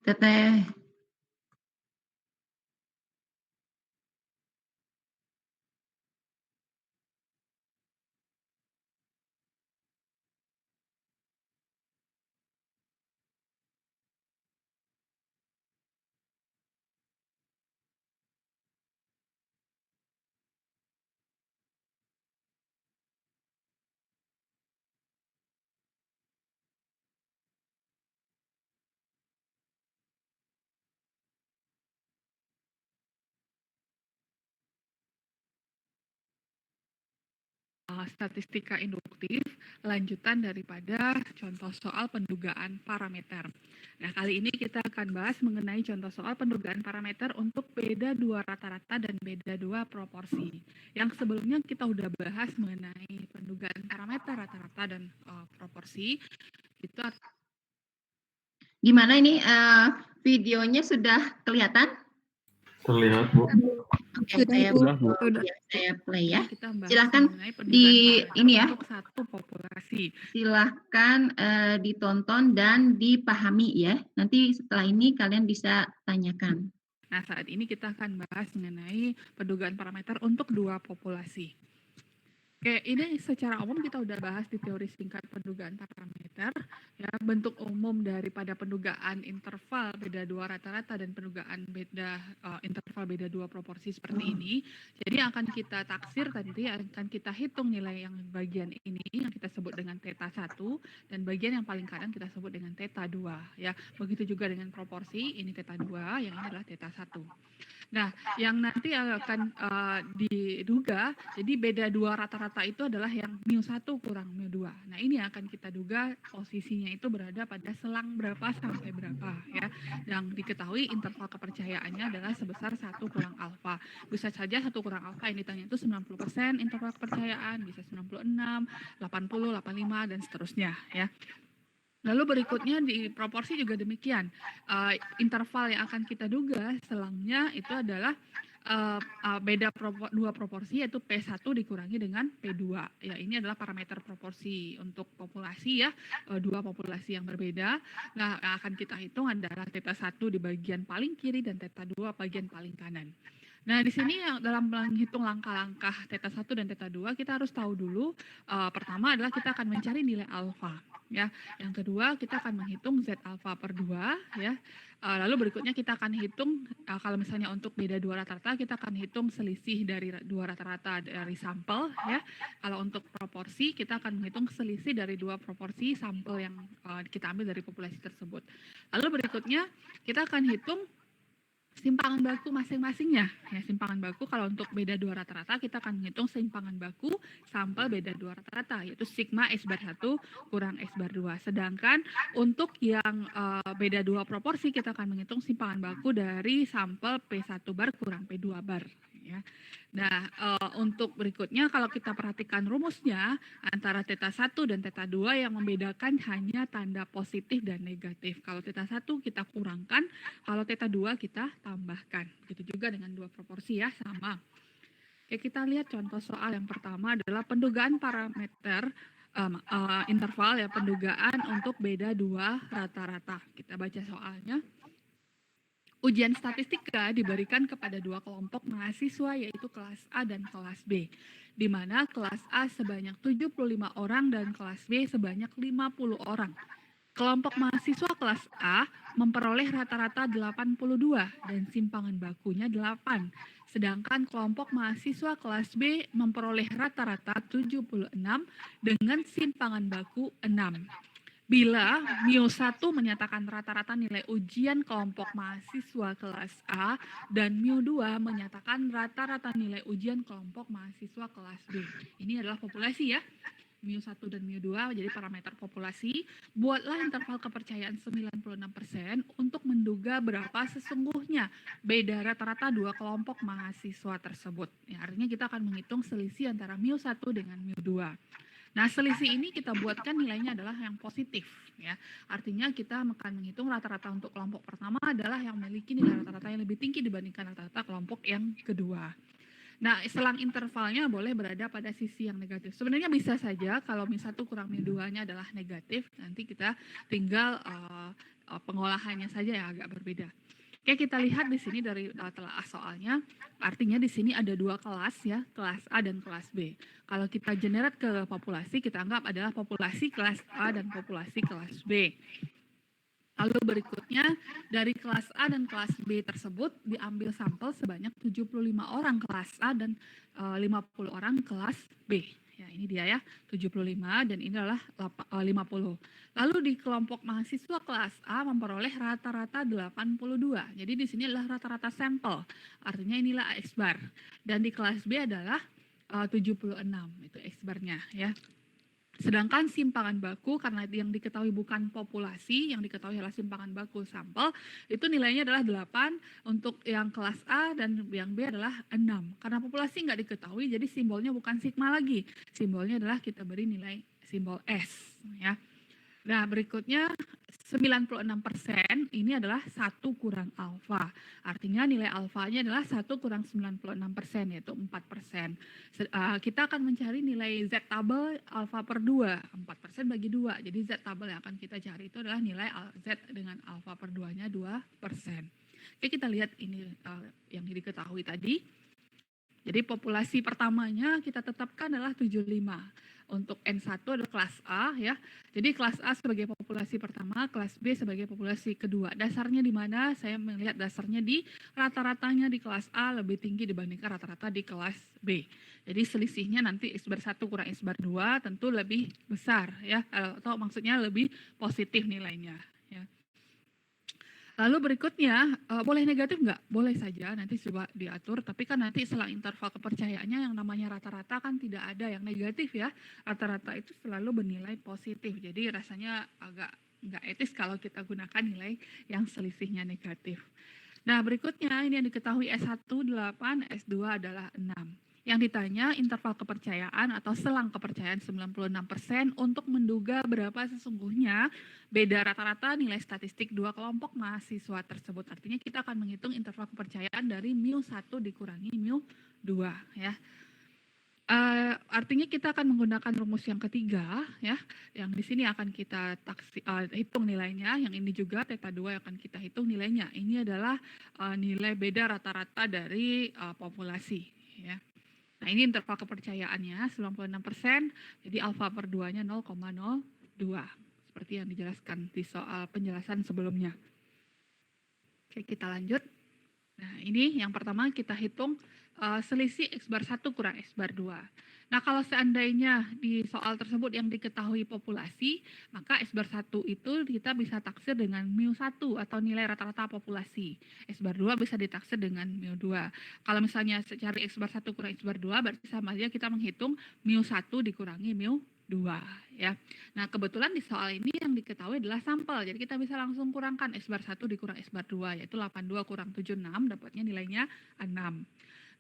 Teteh. Statistika induktif, lanjutan daripada contoh soal pendugaan parameter. Nah, kali ini kita akan bahas mengenai contoh soal pendugaan parameter untuk beda dua rata-rata dan beda dua proporsi. Yang sebelumnya kita udah bahas mengenai pendugaan parameter rata-rata dan proporsi. Itu Gimana ini videonya sudah kelihatan? Terlihat, Bu. Oke, Sudah, saya Bu. ya, saya play ya. Kita bahas Silahkan mengenai di pendugaan parameter ini ya, untuk satu populasi. silahkan ditonton dan dipahami ya. Nanti setelah ini kalian bisa tanyakan. Nah, saat ini kita akan bahas mengenai pendugaan parameter untuk dua populasi. Oke, ini secara umum kita udah bahas di teori singkat pendugaan parameter. Ya, bentuk umum daripada pendugaan interval beda dua rata-rata dan pendugaan beda interval beda dua proporsi seperti ini. Jadi akan kita taksir nanti akan kita hitung nilai yang bagian ini yang kita sebut dengan theta 1 dan bagian yang paling kanan kita sebut dengan theta 2 ya. Begitu juga dengan proporsi, ini theta 2, yang ini adalah theta 1. Nah, yang nanti akan diduga, jadi beda dua rata-rata itu adalah yang mu1 kurang mu2. Nah, ini akan kita duga posisinya itu berada pada selang berapa sampai berapa ya. Yang diketahui interval kepercayaannya adalah sebesar 1 kurang alfa. Bisa saja 1 kurang alfa yang ditanya itu 90% interval kepercayaan, bisa 96, 80, 85 dan seterusnya ya. Lalu berikutnya di proporsi juga demikian. Interval yang akan kita duga selangnya itu adalah beda dua proporsi yaitu P1 dikurangi dengan P2. Ya, ini adalah parameter proporsi untuk populasi ya, dua populasi yang berbeda. Nah, yang akan kita hitung adalah theta 1 di bagian paling kiri dan theta 2 bagian paling kanan. Nah, di sini yang dalam menghitung langkah-langkah theta 1 dan theta 2 kita harus tahu dulu pertama adalah kita akan mencari nilai alfa ya. Yang kedua kita akan menghitung Z alfa per 2 ya. Lalu berikutnya kita akan hitung kalau misalnya untuk beda dua rata-rata kita akan hitung selisih dari dua rata-rata dari sampel ya. Kalau untuk proporsi kita akan menghitung selisih dari dua proporsi sampel yang kita ambil dari populasi tersebut. Lalu berikutnya kita akan hitung simpangan baku masing-masingnya. Ya, simpangan baku kalau untuk beda dua rata-rata kita akan menghitung simpangan baku sampel beda dua rata-rata yaitu sigma S bar 1 kurang S bar 2. Sedangkan untuk yang beda dua proporsi kita akan menghitung simpangan baku dari sampel P1 bar kurang P2 bar ya. Nah, untuk berikutnya kalau kita perhatikan rumusnya antara theta 1 dan theta 2 yang membedakan hanya tanda positif dan negatif. Kalau theta 1 kita kurangkan, kalau theta 2 kita tambahkan. Begitu juga dengan dua proporsi ya, sama. Oke, kita lihat contoh soal yang pertama adalah pendugaan parameter interval ya, pendugaan untuk beda dua rata-rata. Kita baca soalnya. Ujian statistika diberikan kepada dua kelompok mahasiswa yaitu kelas A dan kelas B, di mana kelas A sebanyak 75 orang dan kelas B sebanyak 50 orang. Kelompok mahasiswa kelas A memperoleh rata-rata 82 dan simpangan bakunya 8, sedangkan kelompok mahasiswa kelas B memperoleh rata-rata 76 dengan simpangan baku 6. Bila mu1 menyatakan rata-rata nilai ujian kelompok mahasiswa kelas A dan mu2 menyatakan rata-rata nilai ujian kelompok mahasiswa kelas B. Ini adalah populasi ya. mu1 dan mu2 jadi parameter populasi. Buatlah interval kepercayaan 96% untuk menduga berapa sesungguhnya beda rata-rata dua kelompok mahasiswa tersebut. Ya, artinya kita akan menghitung selisih antara mu1 dengan mu2. Nah, selisih ini kita buatkan nilainya adalah yang positif ya. Artinya kita akan menghitung rata-rata untuk kelompok pertama adalah yang memiliki nilai rata-rata yang lebih tinggi dibandingkan rata-rata kelompok yang kedua. Nah, selang intervalnya boleh berada pada sisi yang negatif. Sebenarnya bisa saja kalau mu1 kurang mu2-nya adalah negatif, nanti kita tinggal pengolahannya saja yang agak berbeda. Oke, kita lihat di sini dari telaah soalnya, artinya di sini ada dua kelas ya, kelas A dan kelas B. Kalau kita generate ke populasi, kita anggap adalah populasi kelas A dan populasi kelas B. Lalu berikutnya, dari kelas A dan kelas B tersebut diambil sampel sebanyak 75 orang kelas A dan 50 orang kelas B. Ya, ini dia ya, 75 dan ini adalah 50. Lalu di kelompok mahasiswa kelas A memperoleh rata-rata 82. Jadi di sini adalah rata-rata sampel. Artinya inilah X bar. Dan di kelas B adalah 76, itu X barnya ya. Sedangkan simpangan baku karena yang diketahui bukan populasi, yang diketahui adalah simpangan baku sampel, itu nilainya adalah 8 untuk yang kelas A dan yang B adalah 6. Karena populasi nggak diketahui, jadi simbolnya bukan sigma lagi. Simbolnya adalah kita beri nilai simbol S. Ya. Nah, berikutnya 96% ini adalah 1 kurang alfa. Artinya nilai alfanya adalah 1 kurang 96%, yaitu 4%. Kita akan mencari nilai Z tabel alfa per 2, 4% bagi 2. Jadi Z tabel yang akan kita cari itu adalah nilai Z dengan alfa per 2-nya 2%. Oke, kita lihat ini yang diketahui tadi. Jadi populasi pertamanya kita tetapkan adalah 75. Untuk N1 adalah kelas A ya. Jadi kelas A sebagai populasi pertama, kelas B sebagai populasi kedua. Dasarnya di mana? Saya melihat dasarnya di rata-ratanya di kelas A lebih tinggi dibandingkan rata-rata di kelas B. Jadi selisihnya nanti X bar 1 kurang X bar 2 tentu lebih besar ya. Atau maksudnya lebih positif nilainya ya. Lalu berikutnya, boleh negatif nggak? Boleh saja, nanti coba diatur, tapi kan nanti setelah interval kepercayaannya yang namanya rata-rata kan tidak ada yang negatif ya. Rata-rata itu selalu bernilai positif, jadi rasanya agak nggak etis kalau kita gunakan nilai yang selisihnya negatif. Nah berikutnya ini yang diketahui S1 8, S2 adalah 6. Yang ditanya interval kepercayaan atau selang kepercayaan 96% untuk menduga berapa sesungguhnya beda rata-rata nilai statistik dua kelompok mahasiswa tersebut. Artinya kita akan menghitung interval kepercayaan dari mu1 dikurangi mu2 ya. Artinya kita akan menggunakan rumus yang ketiga ya, yang di sini akan kita hitung nilainya, yang ini juga theta 2 akan kita hitung nilainya. Ini adalah nilai beda rata-rata dari populasi ya. Nah, ini interval kepercayaannya 96%, jadi alfa per 2-nya 0,02. Seperti yang dijelaskan di soal penjelasan sebelumnya. Oke, kita lanjut. Nah, ini yang pertama kita hitung selisih X bar 1 kurang X bar 2. Nah, kalau seandainya di soal tersebut yang diketahui populasi, maka X bar 1 itu kita bisa taksir dengan mu1 atau nilai rata-rata populasi. X bar 2 bisa ditaksir dengan mu2. Kalau misalnya cari X bar 1 kurang X bar 2, berarti sama aja kita menghitung mu1 dikurangi mu2 ya. Nah, kebetulan di soal ini yang diketahui adalah sampel. Jadi kita bisa langsung kurangkan X bar 1 dikurang X bar 2, yaitu 82 kurang 76, dapatnya nilainya 6.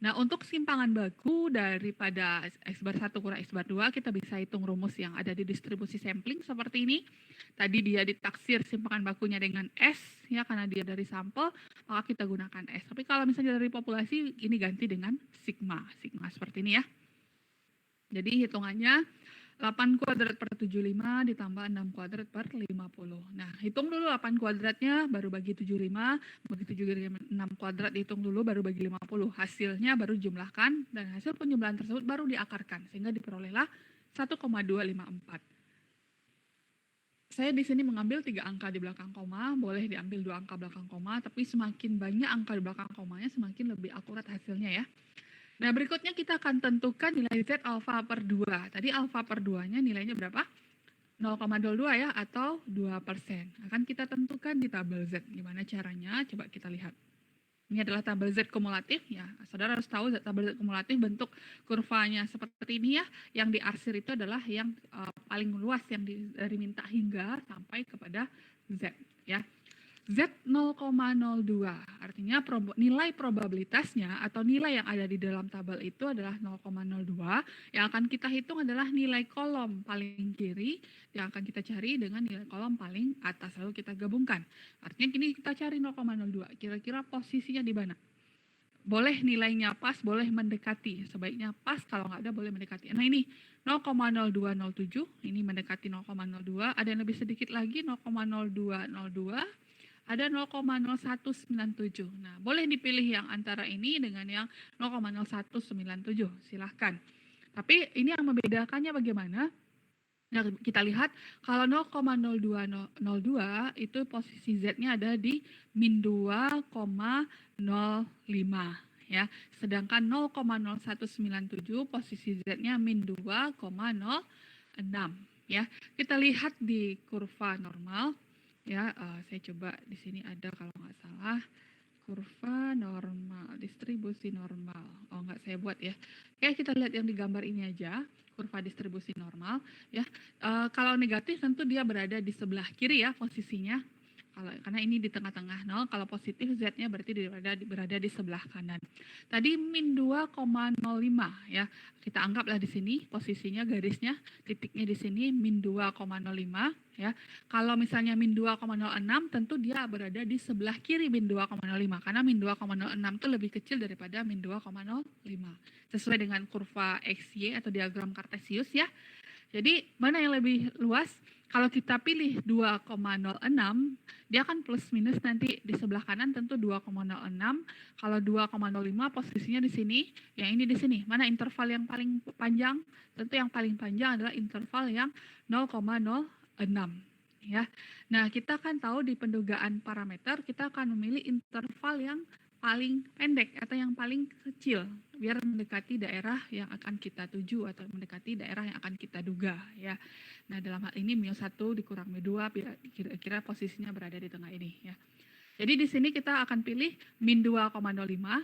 Nah, untuk simpangan baku daripada X bar 1 kurang X bar 2, kita bisa hitung rumus yang ada di distribusi sampling seperti ini. Tadi dia ditaksir simpangan bakunya dengan S, ya karena dia dari sampel, maka kita gunakan S. Tapi kalau misalnya dari populasi, ini ganti dengan sigma. Sigma seperti ini ya. Jadi hitungannya 8 kuadrat per 75 ditambah 6 kuadrat per 50. Nah, hitung dulu 8 kuadratnya, baru bagi 75, bagi 76 kuadrat dihitung dulu, baru bagi 50. Hasilnya baru jumlahkan, dan hasil penjumlahan tersebut baru diakarkan, sehingga diperolehlah 1,254. Saya di sini mengambil 3 angka di belakang koma, boleh diambil 2 angka belakang koma, tapi semakin banyak angka di belakang komanya, semakin lebih akurat hasilnya ya. Nah, berikutnya kita akan tentukan nilai Z alfa per 2. Tadi alfa per 2-nya nilainya berapa? 0,02 ya, atau 2%. Akan kita tentukan di tabel Z. Gimana caranya? Coba kita lihat. Ini adalah tabel Z kumulatif ya. Saudara harus tahu tabel Z kumulatif bentuk kurvanya seperti ini ya. Yang diarsir itu adalah yang paling luas, yang dari minta hingga sampai kepada Z ya. Z 0,02, artinya nilai probabilitasnya atau nilai yang ada di dalam tabel itu adalah 0,02. Yang akan kita hitung adalah nilai kolom paling kiri yang akan kita cari dengan nilai kolom paling atas, lalu kita gabungkan. Artinya kini kita cari 0,02, kira-kira posisinya di mana? Boleh nilainya pas, boleh mendekati. Sebaiknya pas, kalau nggak ada boleh mendekati. Nah ini 0,0207, ini mendekati 0,02. Ada yang lebih sedikit lagi 0,0202. Ada 0,0197. Nah, boleh dipilih yang antara ini dengan yang 0,0197. Silahkan. Tapi ini yang membedakannya bagaimana? Nah, kita lihat kalau 0,0202 itu posisi Z-nya ada di min 2,05 ya. Sedangkan 0,0197 posisi Z-nya min 2,06 ya. Kita lihat di kurva normal. Ya, saya coba di sini ada kalau nggak salah kurva normal, distribusi normal. Oh nggak saya buat ya. Oke, kita lihat yang digambar ini aja, kurva distribusi normal. Ya, kalau negatif tentu dia berada di sebelah kiri ya posisinya. Karena ini di tengah-tengah 0, kalau positif Z-nya berarti berada di sebelah kanan. Tadi min 2,05 ya. Kita anggaplah di sini posisinya garisnya, titiknya di sini min 2,05 ya. Kalau misalnya min 2,06 tentu dia berada di sebelah kiri min 2,05 karena min 2,06 itu lebih kecil daripada min 2,05. Sesuai dengan kurva XY atau diagram Kartesius ya. Jadi mana yang lebih luas? Kalau kita pilih 2,06, dia akan plus minus nanti di sebelah kanan tentu 2,06. Kalau 2,05 posisinya di sini, yang ini di sini. Mana interval yang paling panjang? Tentu yang paling panjang adalah interval yang 0,06. Ya. Nah, kita kan tahu di pendugaan parameter kita akan memilih interval yang paling pendek atau yang paling kecil biar mendekati daerah yang akan kita tuju atau mendekati daerah yang akan kita duga ya. Nah, dalam hal ini μ1 dikurang μ2 kira-kira posisinya berada di tengah ini ya. Jadi di sini kita akan pilih min 2,05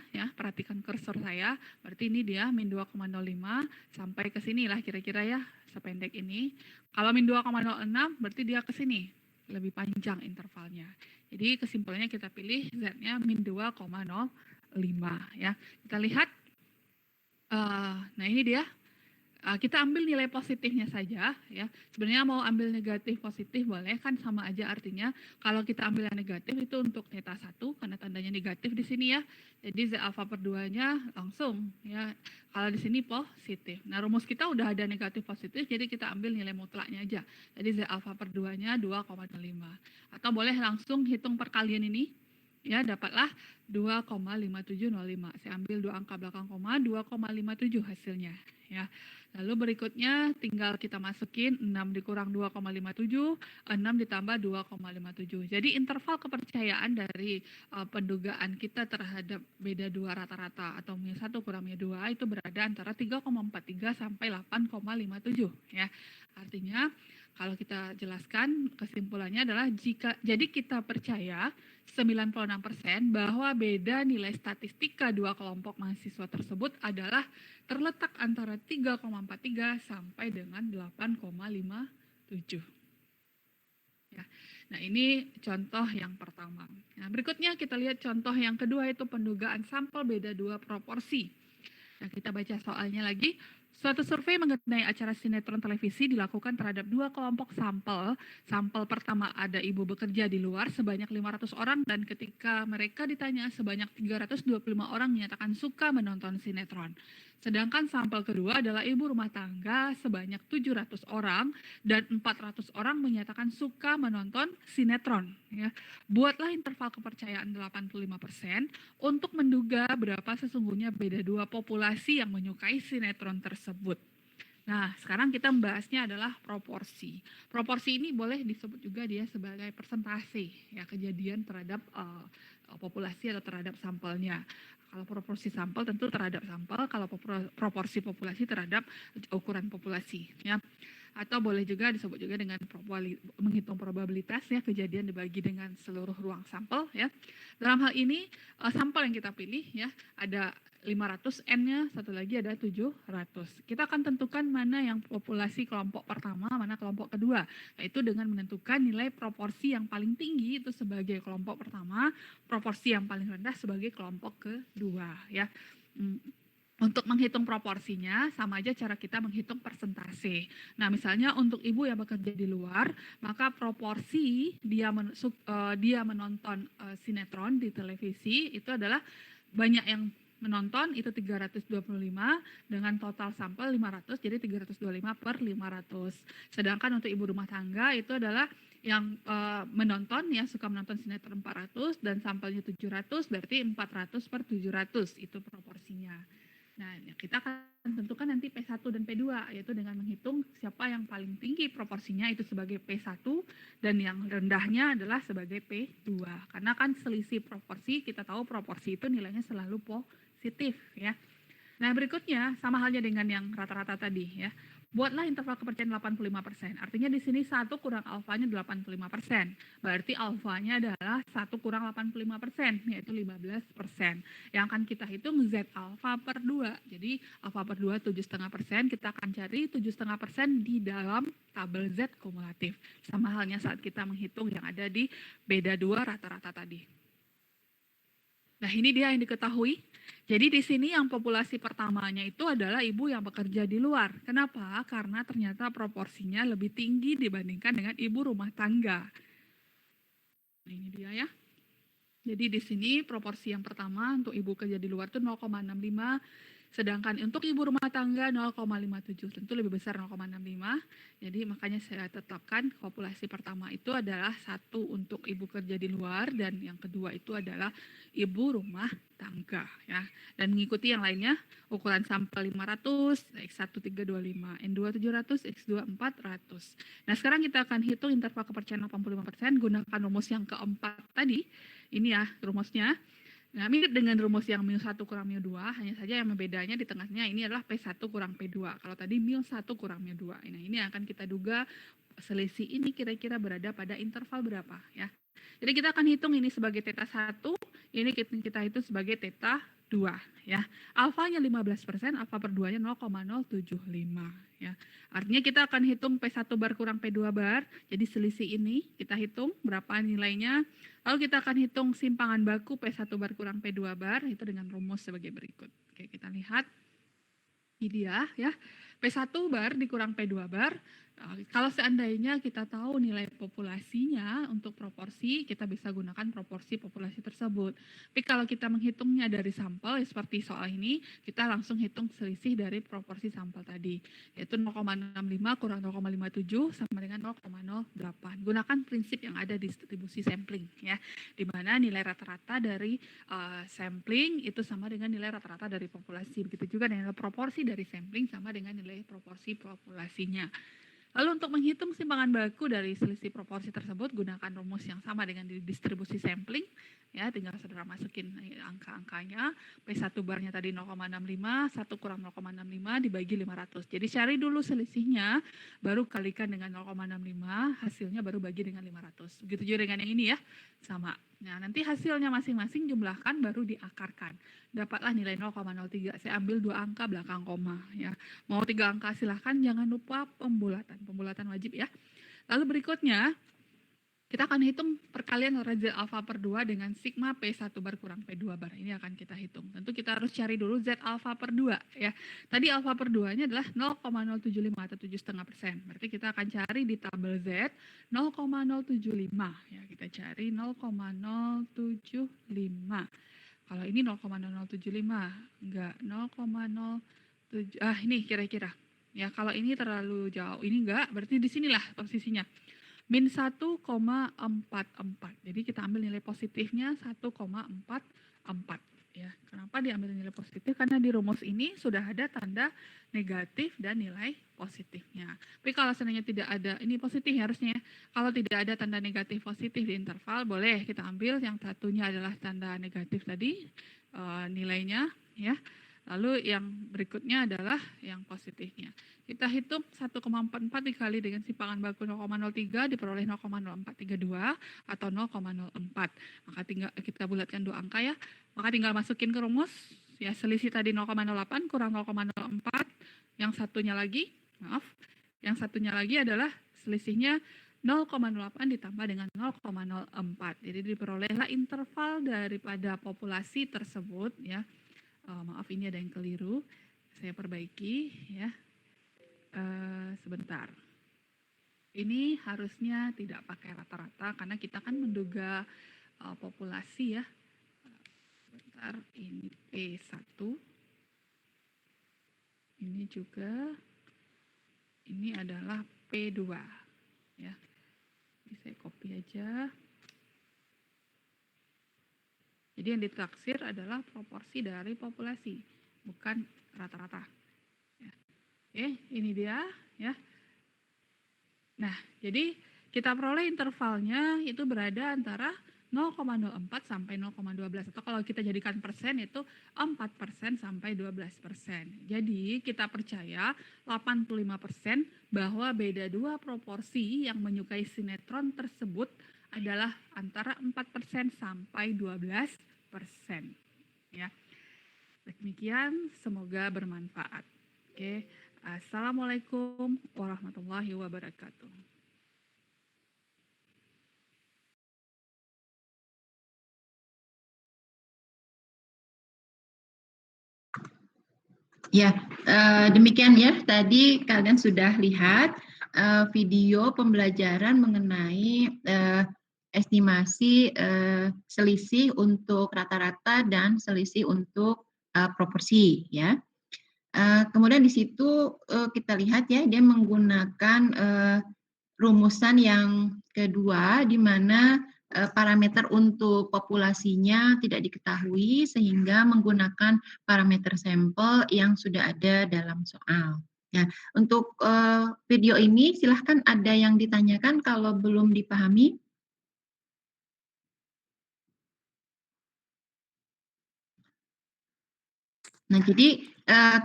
ya. Perhatikan kursor saya. Berarti ini dia min 2,05 sampai ke sini lah kira-kira ya, sependek ini. Kalau min 2,06 berarti dia ke sini. Lebih panjang intervalnya. Jadi kesimpulannya kita pilih Z-nya min 2,05 ya. Kita lihat, nah ini dia. Kita ambil nilai positifnya saja ya. Sebenarnya mau ambil negatif positif boleh kan sama aja artinya. Kalau kita ambil yang negatif itu untuk theta 1 karena tandanya negatif di sini ya. Jadi Z alfa per 2-nya langsung ya. Kalau di sini positif. Nah, rumus kita udah ada negatif positif jadi kita ambil nilai mutlaknya aja. Jadi Z alfa per 2-nya 2,05. Atau boleh langsung hitung perkalian ini. Ya, dapatlah 2,5705. Saya ambil 2 angka belakang koma, 2,57 hasilnya ya. Lalu berikutnya tinggal kita masukin 6 dikurang 2,57, 6 ditambah 2,57. Jadi interval kepercayaan dari pendugaan kita terhadap beda dua rata-rata atau μ1 kurang μ2 itu berada antara 3,43 sampai 8,57 ya. Artinya kalau kita jelaskan kesimpulannya adalah jadi kita percaya 96% bahwa beda nilai statistika dua kelompok mahasiswa tersebut adalah terletak antara 3,43 sampai dengan 8,57. Ya. Nah, ini contoh yang pertama. Nah, berikutnya kita lihat contoh yang kedua yaitu pendugaan sampel beda dua proporsi. Nah, kita baca soalnya lagi. Suatu survei mengenai acara sinetron televisi dilakukan terhadap dua kelompok sampel. Sampel pertama ada ibu bekerja di luar sebanyak 500 orang dan ketika mereka ditanya sebanyak 325 orang menyatakan suka menonton sinetron. Sedangkan sampel kedua adalah ibu rumah tangga sebanyak 700 orang dan 400 orang menyatakan suka menonton sinetron. Ya. Buatlah interval kepercayaan 85% untuk menduga berapa sesungguhnya beda dua populasi yang menyukai sinetron tersebut. Nah, sekarang kita membahasnya adalah proporsi. Proporsi ini boleh disebut juga dia sebagai persentase ya kejadian terhadap populasi atau terhadap sampelnya. Kalau proporsi sampel tentu terhadap sampel, kalau proporsi populasi terhadap ukuran populasi ya. Atau boleh juga disebut juga dengan menghitung probabilitas ya kejadian dibagi dengan seluruh ruang sampel ya. Dalam hal ini sampel yang kita pilih ya ada 500 N-nya, satu lagi ada 700. Kita akan tentukan mana yang populasi kelompok pertama, mana kelompok kedua. Yaitu dengan menentukan nilai proporsi yang paling tinggi itu sebagai kelompok pertama, proporsi yang paling rendah sebagai kelompok kedua ya. Untuk menghitung proporsinya sama aja cara kita menghitung persentase. Nah, misalnya untuk ibu yang bekerja di luar, maka proporsi dia menonton sinetron di televisi itu adalah banyak yang menonton itu 325 dengan total sampel 500 jadi 325 per 500. Sedangkan untuk ibu rumah tangga itu adalah yang menonton ya suka menonton sinetron 400 dan sampelnya 700 berarti 400 per 700 itu proporsinya. Nah, kita akan tentukan nanti P1 dan P2 yaitu dengan menghitung siapa yang paling tinggi proporsinya itu sebagai P1 dan yang rendahnya adalah sebagai P2. Karena kan selisih proporsi kita tahu proporsi itu nilainya selalu positif ya. Nah, berikutnya sama halnya dengan yang rata-rata tadi ya. buatlah interval kepercayaan 85%. Artinya di sini 1 kurang alfanya 85%. Berarti alfanya adalah 1 kurang 85%, yaitu 15%. Yang akan kita hitung Z alfa per 2. Jadi alfa per 2 7,5%, kita akan cari 7,5% di dalam tabel Z kumulatif. Sama halnya saat kita menghitung yang ada di beda 2 rata-rata tadi. Nah, ini dia yang diketahui. Jadi di sini yang populasi pertamanya itu adalah ibu yang bekerja di luar. Kenapa? Karena ternyata proporsinya lebih tinggi dibandingkan dengan ibu rumah tangga. Nah, ini dia ya. Jadi di sini proporsi yang pertama untuk ibu kerja di luar itu 0,65, sedangkan untuk ibu rumah tangga 0,57, tentu lebih besar 0,65. Jadi makanya saya tetapkan populasi pertama itu adalah 1 untuk ibu kerja di luar dan yang kedua itu adalah ibu rumah tangga ya. Dan mengikuti yang lainnya, ukuran sampel 500, X1 325, N2 700, X2 400. Nah, sekarang kita akan hitung interval kepercayaan 85%, gunakan rumus yang keempat tadi. Ini ya rumusnya. Nah, mirip dengan rumus yang μ1 kurang μ2, hanya saja yang membedanya di tengahnya ini adalah P1 kurang P2. Kalau tadi μ1 kurang μ2. Nah, ini akan kita duga selisih ini kira-kira berada pada interval berapa ya. Jadi kita akan hitung ini sebagai θ1, ini kita hitung sebagai θ2 ya. Alfanya 15%, alfa per 2-nya 0,075 ya. Artinya kita akan hitung P1 bar kurang P2 bar. Jadi selisih ini kita hitung berapa nilainya. Lalu kita akan hitung simpangan baku P1 bar kurang P2 bar itu dengan rumus sebagai berikut. Oke, kita lihat. Ini dia ya. P1 bar dikurang P2 bar. Kalau seandainya kita tahu nilai populasinya untuk proporsi, kita bisa gunakan proporsi populasi tersebut. Tapi kalau kita menghitungnya dari sampel, seperti soal ini, kita langsung hitung selisih dari proporsi sampel tadi, yaitu 0,65 kurang 0,57 sama dengan 0,08. Gunakan prinsip yang ada di distribusi sampling, ya, di mana nilai rata-rata dari sampling itu sama dengan nilai rata-rata dari populasi. Begitu juga dengan proporsi dari sampling sama dengan nilai proporsi populasinya. Lalu untuk menghitung simpangan baku dari selisih proporsi tersebut, gunakan rumus yang sama dengan di distribusi sampling. Ya, tinggal saudara masukin angka-angkanya. P1 barnya tadi 0,65, 1 kurang 0,65 dibagi 500. Jadi cari dulu selisihnya, baru kalikan dengan 0,65, hasilnya baru bagi dengan 500. Begitu juga dengan yang ini ya, sama. Nah, nanti hasilnya masing-masing jumlahkan, baru diakarkan. Dapatlah nilai 0,03. Saya ambil 2 angka belakang koma ya. Mau 3 angka silahkan, jangan lupa pembulatan. Pembulatan wajib ya. Lalu berikutnya, kita akan hitung perkalian Z alfa per 2 dengan sigma P1 bar kurang P2 bar. Ini akan kita hitung. Tentu kita harus cari dulu Z alfa per 2 ya. Tadi alfa per 2-nya adalah 0,075 atau 7,5%. Berarti kita akan cari di tabel Z 0,075 ya. Kita cari 0,075. Kalau ini 0,0075, enggak 0,07. Ini kira-kira. Ya, kalau ini terlalu jauh, ini enggak, berarti di sinilah posisinya. Min 1,44. Jadi kita ambil nilai positifnya 1,44 ya. Kenapa diambil nilai positif? Karena di rumus ini sudah ada tanda negatif dan nilai positifnya. Tapi kalau seandainya tidak ada, ini positif ya harusnya. Kalau tidak ada tanda negatif positif di interval, boleh kita ambil yang satunya adalah tanda negatif tadi nilainya ya. Lalu yang berikutnya adalah yang positifnya. Kita hitung 1,44 dikali dengan simpangan baku 0,03 diperoleh 0,0432 atau 0,04. Maka tinggal kita bulatkan 2 angka ya. Maka tinggal masukin ke rumus. Ya, selisih tadi 0,08 kurang 0,04. Yang satunya lagi, yang satunya lagi adalah selisihnya 0,08 ditambah dengan 0,04. Jadi diperolehlah interval daripada populasi tersebut ya. Maaf, ini ada yang keliru, saya perbaiki ya. Sebentar, ini harusnya tidak pakai rata-rata karena kita kan menduga populasi ya. Sebentar, ini P1, ini juga, ini adalah P2 ya. Ini saya copy aja. Jadi yang ditaksir adalah proporsi dari populasi, bukan rata-rata. Ya. Oke, ini dia ya. Nah, jadi kita peroleh intervalnya itu berada antara 0,04 sampai 0,12 atau kalau kita jadikan persen itu 4% sampai 12%. Jadi kita percaya 85% bahwa beda dua proporsi yang menyukai sinetron tersebut adalah antara 4% sampai 12%. Ya. Demikian, semoga bermanfaat. Oke. Assalamualaikum warahmatullahi wabarakatuh. Ya, demikian ya. Tadi kalian sudah lihat video pembelajaran mengenai estimasi selisih untuk rata-rata dan selisih untuk proporsi ya. Kemudian di situ kita lihat ya, dia menggunakan rumusan yang kedua di mana parameter untuk populasinya tidak diketahui sehingga menggunakan parameter sampel yang sudah ada dalam soal. Nah, untuk video ini silahkan ada yang ditanyakan kalau belum dipahami. Nah, jadi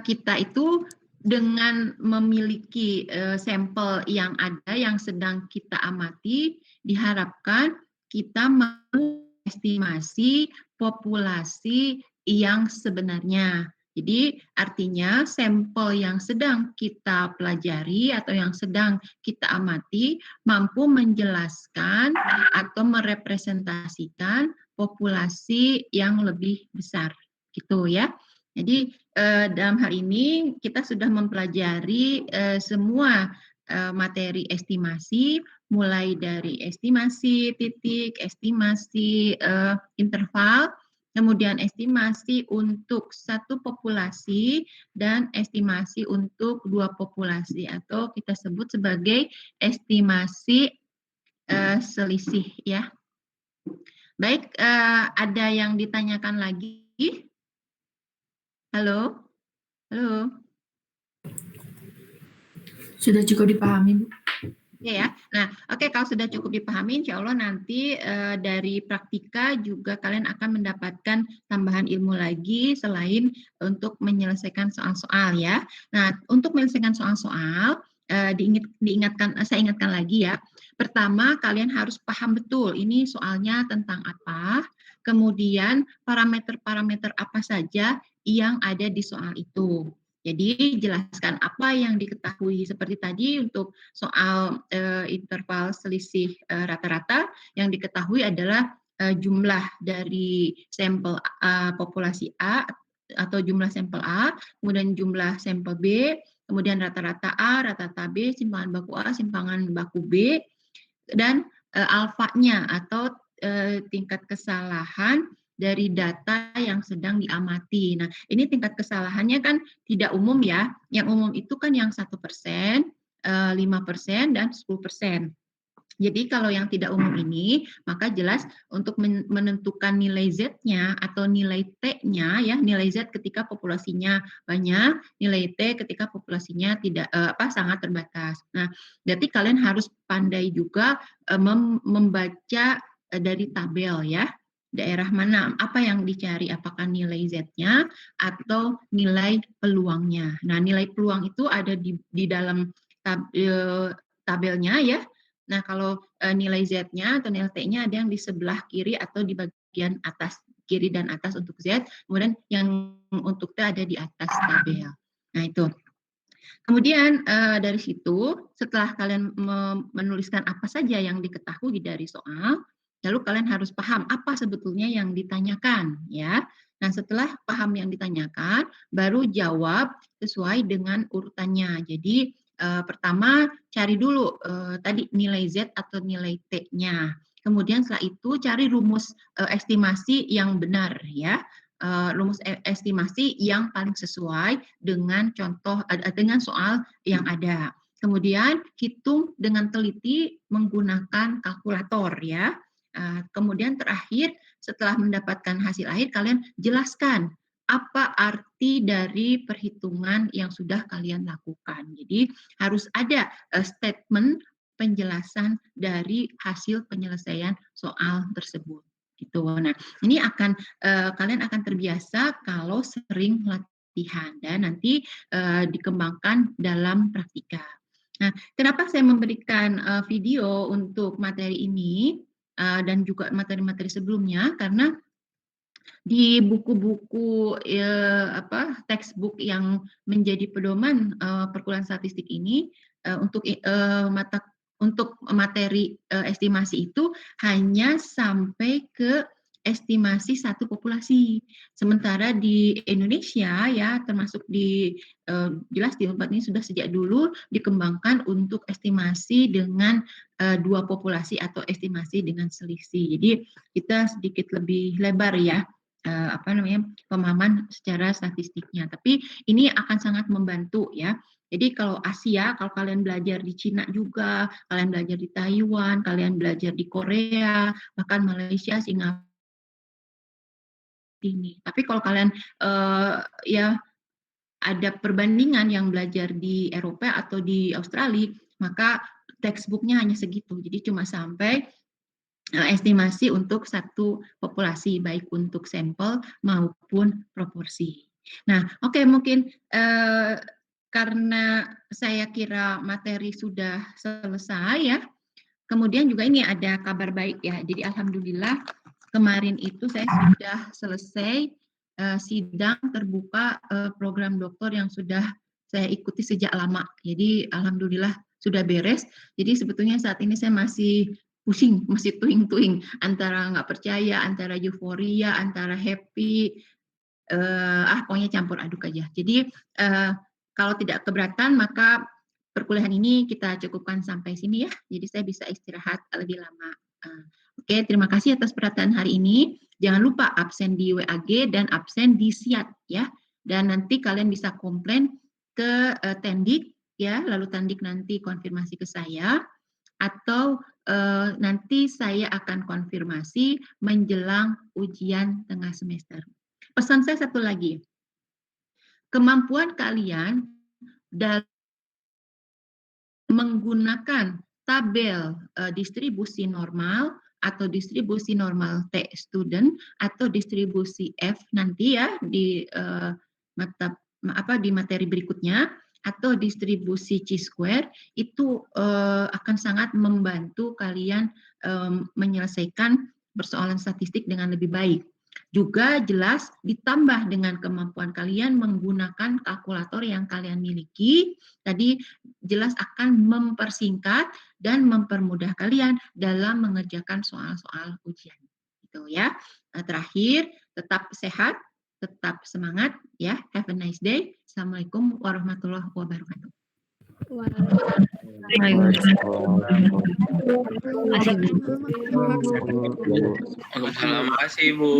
kita itu dengan memiliki sampel yang ada yang sedang kita amati, diharapkan kita mengestimasi populasi yang sebenarnya. Jadi artinya sampel yang sedang kita pelajari atau yang sedang kita amati mampu menjelaskan atau merepresentasikan populasi yang lebih besar, gitu ya. Jadi dalam hal ini kita sudah mempelajari semua materi estimasi, mulai dari estimasi titik, estimasi interval, kemudian estimasi untuk satu populasi, dan estimasi untuk dua populasi, atau kita sebut sebagai estimasi selisih ya. Baik, ada yang ditanyakan lagi? Halo? Halo? Sudah cukup dipahami, Bu. Ya. Nah, oke, kalau sudah cukup dipahami, insya Allah nanti dari praktika juga kalian akan mendapatkan tambahan ilmu lagi selain untuk menyelesaikan soal-soal ya. Nah, untuk menyelesaikan soal-soal, saya ingatkan lagi ya. Pertama, kalian harus paham betul ini soalnya tentang apa, kemudian parameter-parameter apa saja yang ada di soal itu. Jadi jelaskan apa yang diketahui seperti tadi untuk soal interval selisih rata-rata yang diketahui adalah jumlah dari sampel populasi A atau jumlah sampel A, kemudian jumlah sampel B, kemudian rata-rata A, rata-rata B, simpangan baku A, simpangan baku B, dan alfanya atau tingkat kesalahan dari data yang sedang diamati. Nah, ini tingkat kesalahannya kan tidak umum ya. Yang umum itu kan yang 1%, 5%, dan 10%. Jadi kalau yang tidak umum ini, maka jelas untuk menentukan nilai Z-nya atau nilai T-nya ya, nilai Z ketika populasinya banyak, nilai T ketika populasinya tidak sangat terbatas. Nah, berarti kalian harus pandai juga membaca dari tabel ya. Daerah mana, apa yang dicari, apakah nilai Z-nya atau nilai peluangnya. Nah, nilai peluang itu ada di dalam tabelnya ya. Nah, kalau nilai Z-nya atau nilai T-nya ada yang di sebelah kiri atau di bagian atas, kiri dan atas untuk Z, kemudian yang untuk T ada di atas tabel. Nah, itu. Kemudian dari situ, setelah kalian menuliskan apa saja yang diketahui dari soal, lalu kalian harus paham apa sebetulnya yang ditanyakan, ya. Nah, setelah paham yang ditanyakan, baru jawab sesuai dengan urutannya. Jadi, pertama cari dulu tadi nilai Z atau nilai T-nya. Kemudian setelah itu cari rumus estimasi yang benar, ya. Rumus estimasi yang paling sesuai dengan contoh dengan soal yang ada. Kemudian hitung dengan teliti menggunakan kalkulator ya. Kemudian terakhir setelah mendapatkan hasil akhir kalian jelaskan apa arti dari perhitungan yang sudah kalian lakukan. Jadi harus ada statement penjelasan dari hasil penyelesaian soal tersebut. gitu. Nah, ini akan kalian akan terbiasa kalau sering latihan dan nanti dikembangkan dalam praktika. Nah, kenapa saya memberikan video untuk materi ini dan juga materi-materi sebelumnya, karena di buku-buku textbook yang menjadi pedoman perkuliahan statistik ini untuk materi estimasi itu hanya sampai ke estimasi satu populasi. Sementara di Indonesia ya termasuk di jelas di tempat ini sudah sejak dulu dikembangkan untuk estimasi dengan dua populasi atau estimasi dengan selisih. Jadi kita sedikit lebih lebar ya pemahaman secara statistiknya. Tapi ini akan sangat membantu ya. Jadi kalau Asia, kalau kalian belajar di Cina juga, kalian belajar di Taiwan, kalian belajar di Korea, bahkan Malaysia, Singapura ini. Tapi kalau kalian ya ada perbandingan yang belajar di Eropa atau di Australia, maka textbooknya hanya segitu. Jadi cuma sampai estimasi untuk satu populasi, baik untuk sampel maupun proporsi. Nah, oke, mungkin karena saya kira materi sudah selesai ya, kemudian juga ini ada kabar baik ya, jadi alhamdulillah kemarin itu saya sudah selesai sidang terbuka program doktor yang sudah saya ikuti sejak lama, jadi alhamdulillah sudah beres. Jadi sebetulnya saat ini saya masih pusing, masih tuing-tuing antara nggak percaya, antara euforia, antara happy, pokoknya campur aduk aja. Jadi kalau tidak keberatan maka perkuliahan ini kita cukupkan sampai sini ya. Jadi saya bisa istirahat lebih lama. Oke, terima kasih atas perhatian hari ini. Jangan lupa absen di WAG dan absen di SIAT ya. Dan nanti kalian bisa komplain ke Tendik ya, lalu Tendik nanti konfirmasi ke saya atau nanti saya akan konfirmasi menjelang ujian tengah semester. Pesan saya satu lagi, kemampuan kalian dalam menggunakan tabel distribusi normal atau distribusi normal T student atau distribusi F nanti ya di materi berikutnya atau distribusi chi-square itu akan sangat membantu kalian menyelesaikan persoalan statistik dengan lebih baik. Juga jelas ditambah dengan kemampuan kalian menggunakan kalkulator yang kalian miliki, tadi jelas akan mempersingkat dan mempermudah kalian dalam mengerjakan soal-soal ujian. Gitu ya. Terakhir, tetap sehat, tetap semangat ya. Have a nice day. Assalamualaikum warahmatullahi wabarakatuh. Terima kasih, Bu.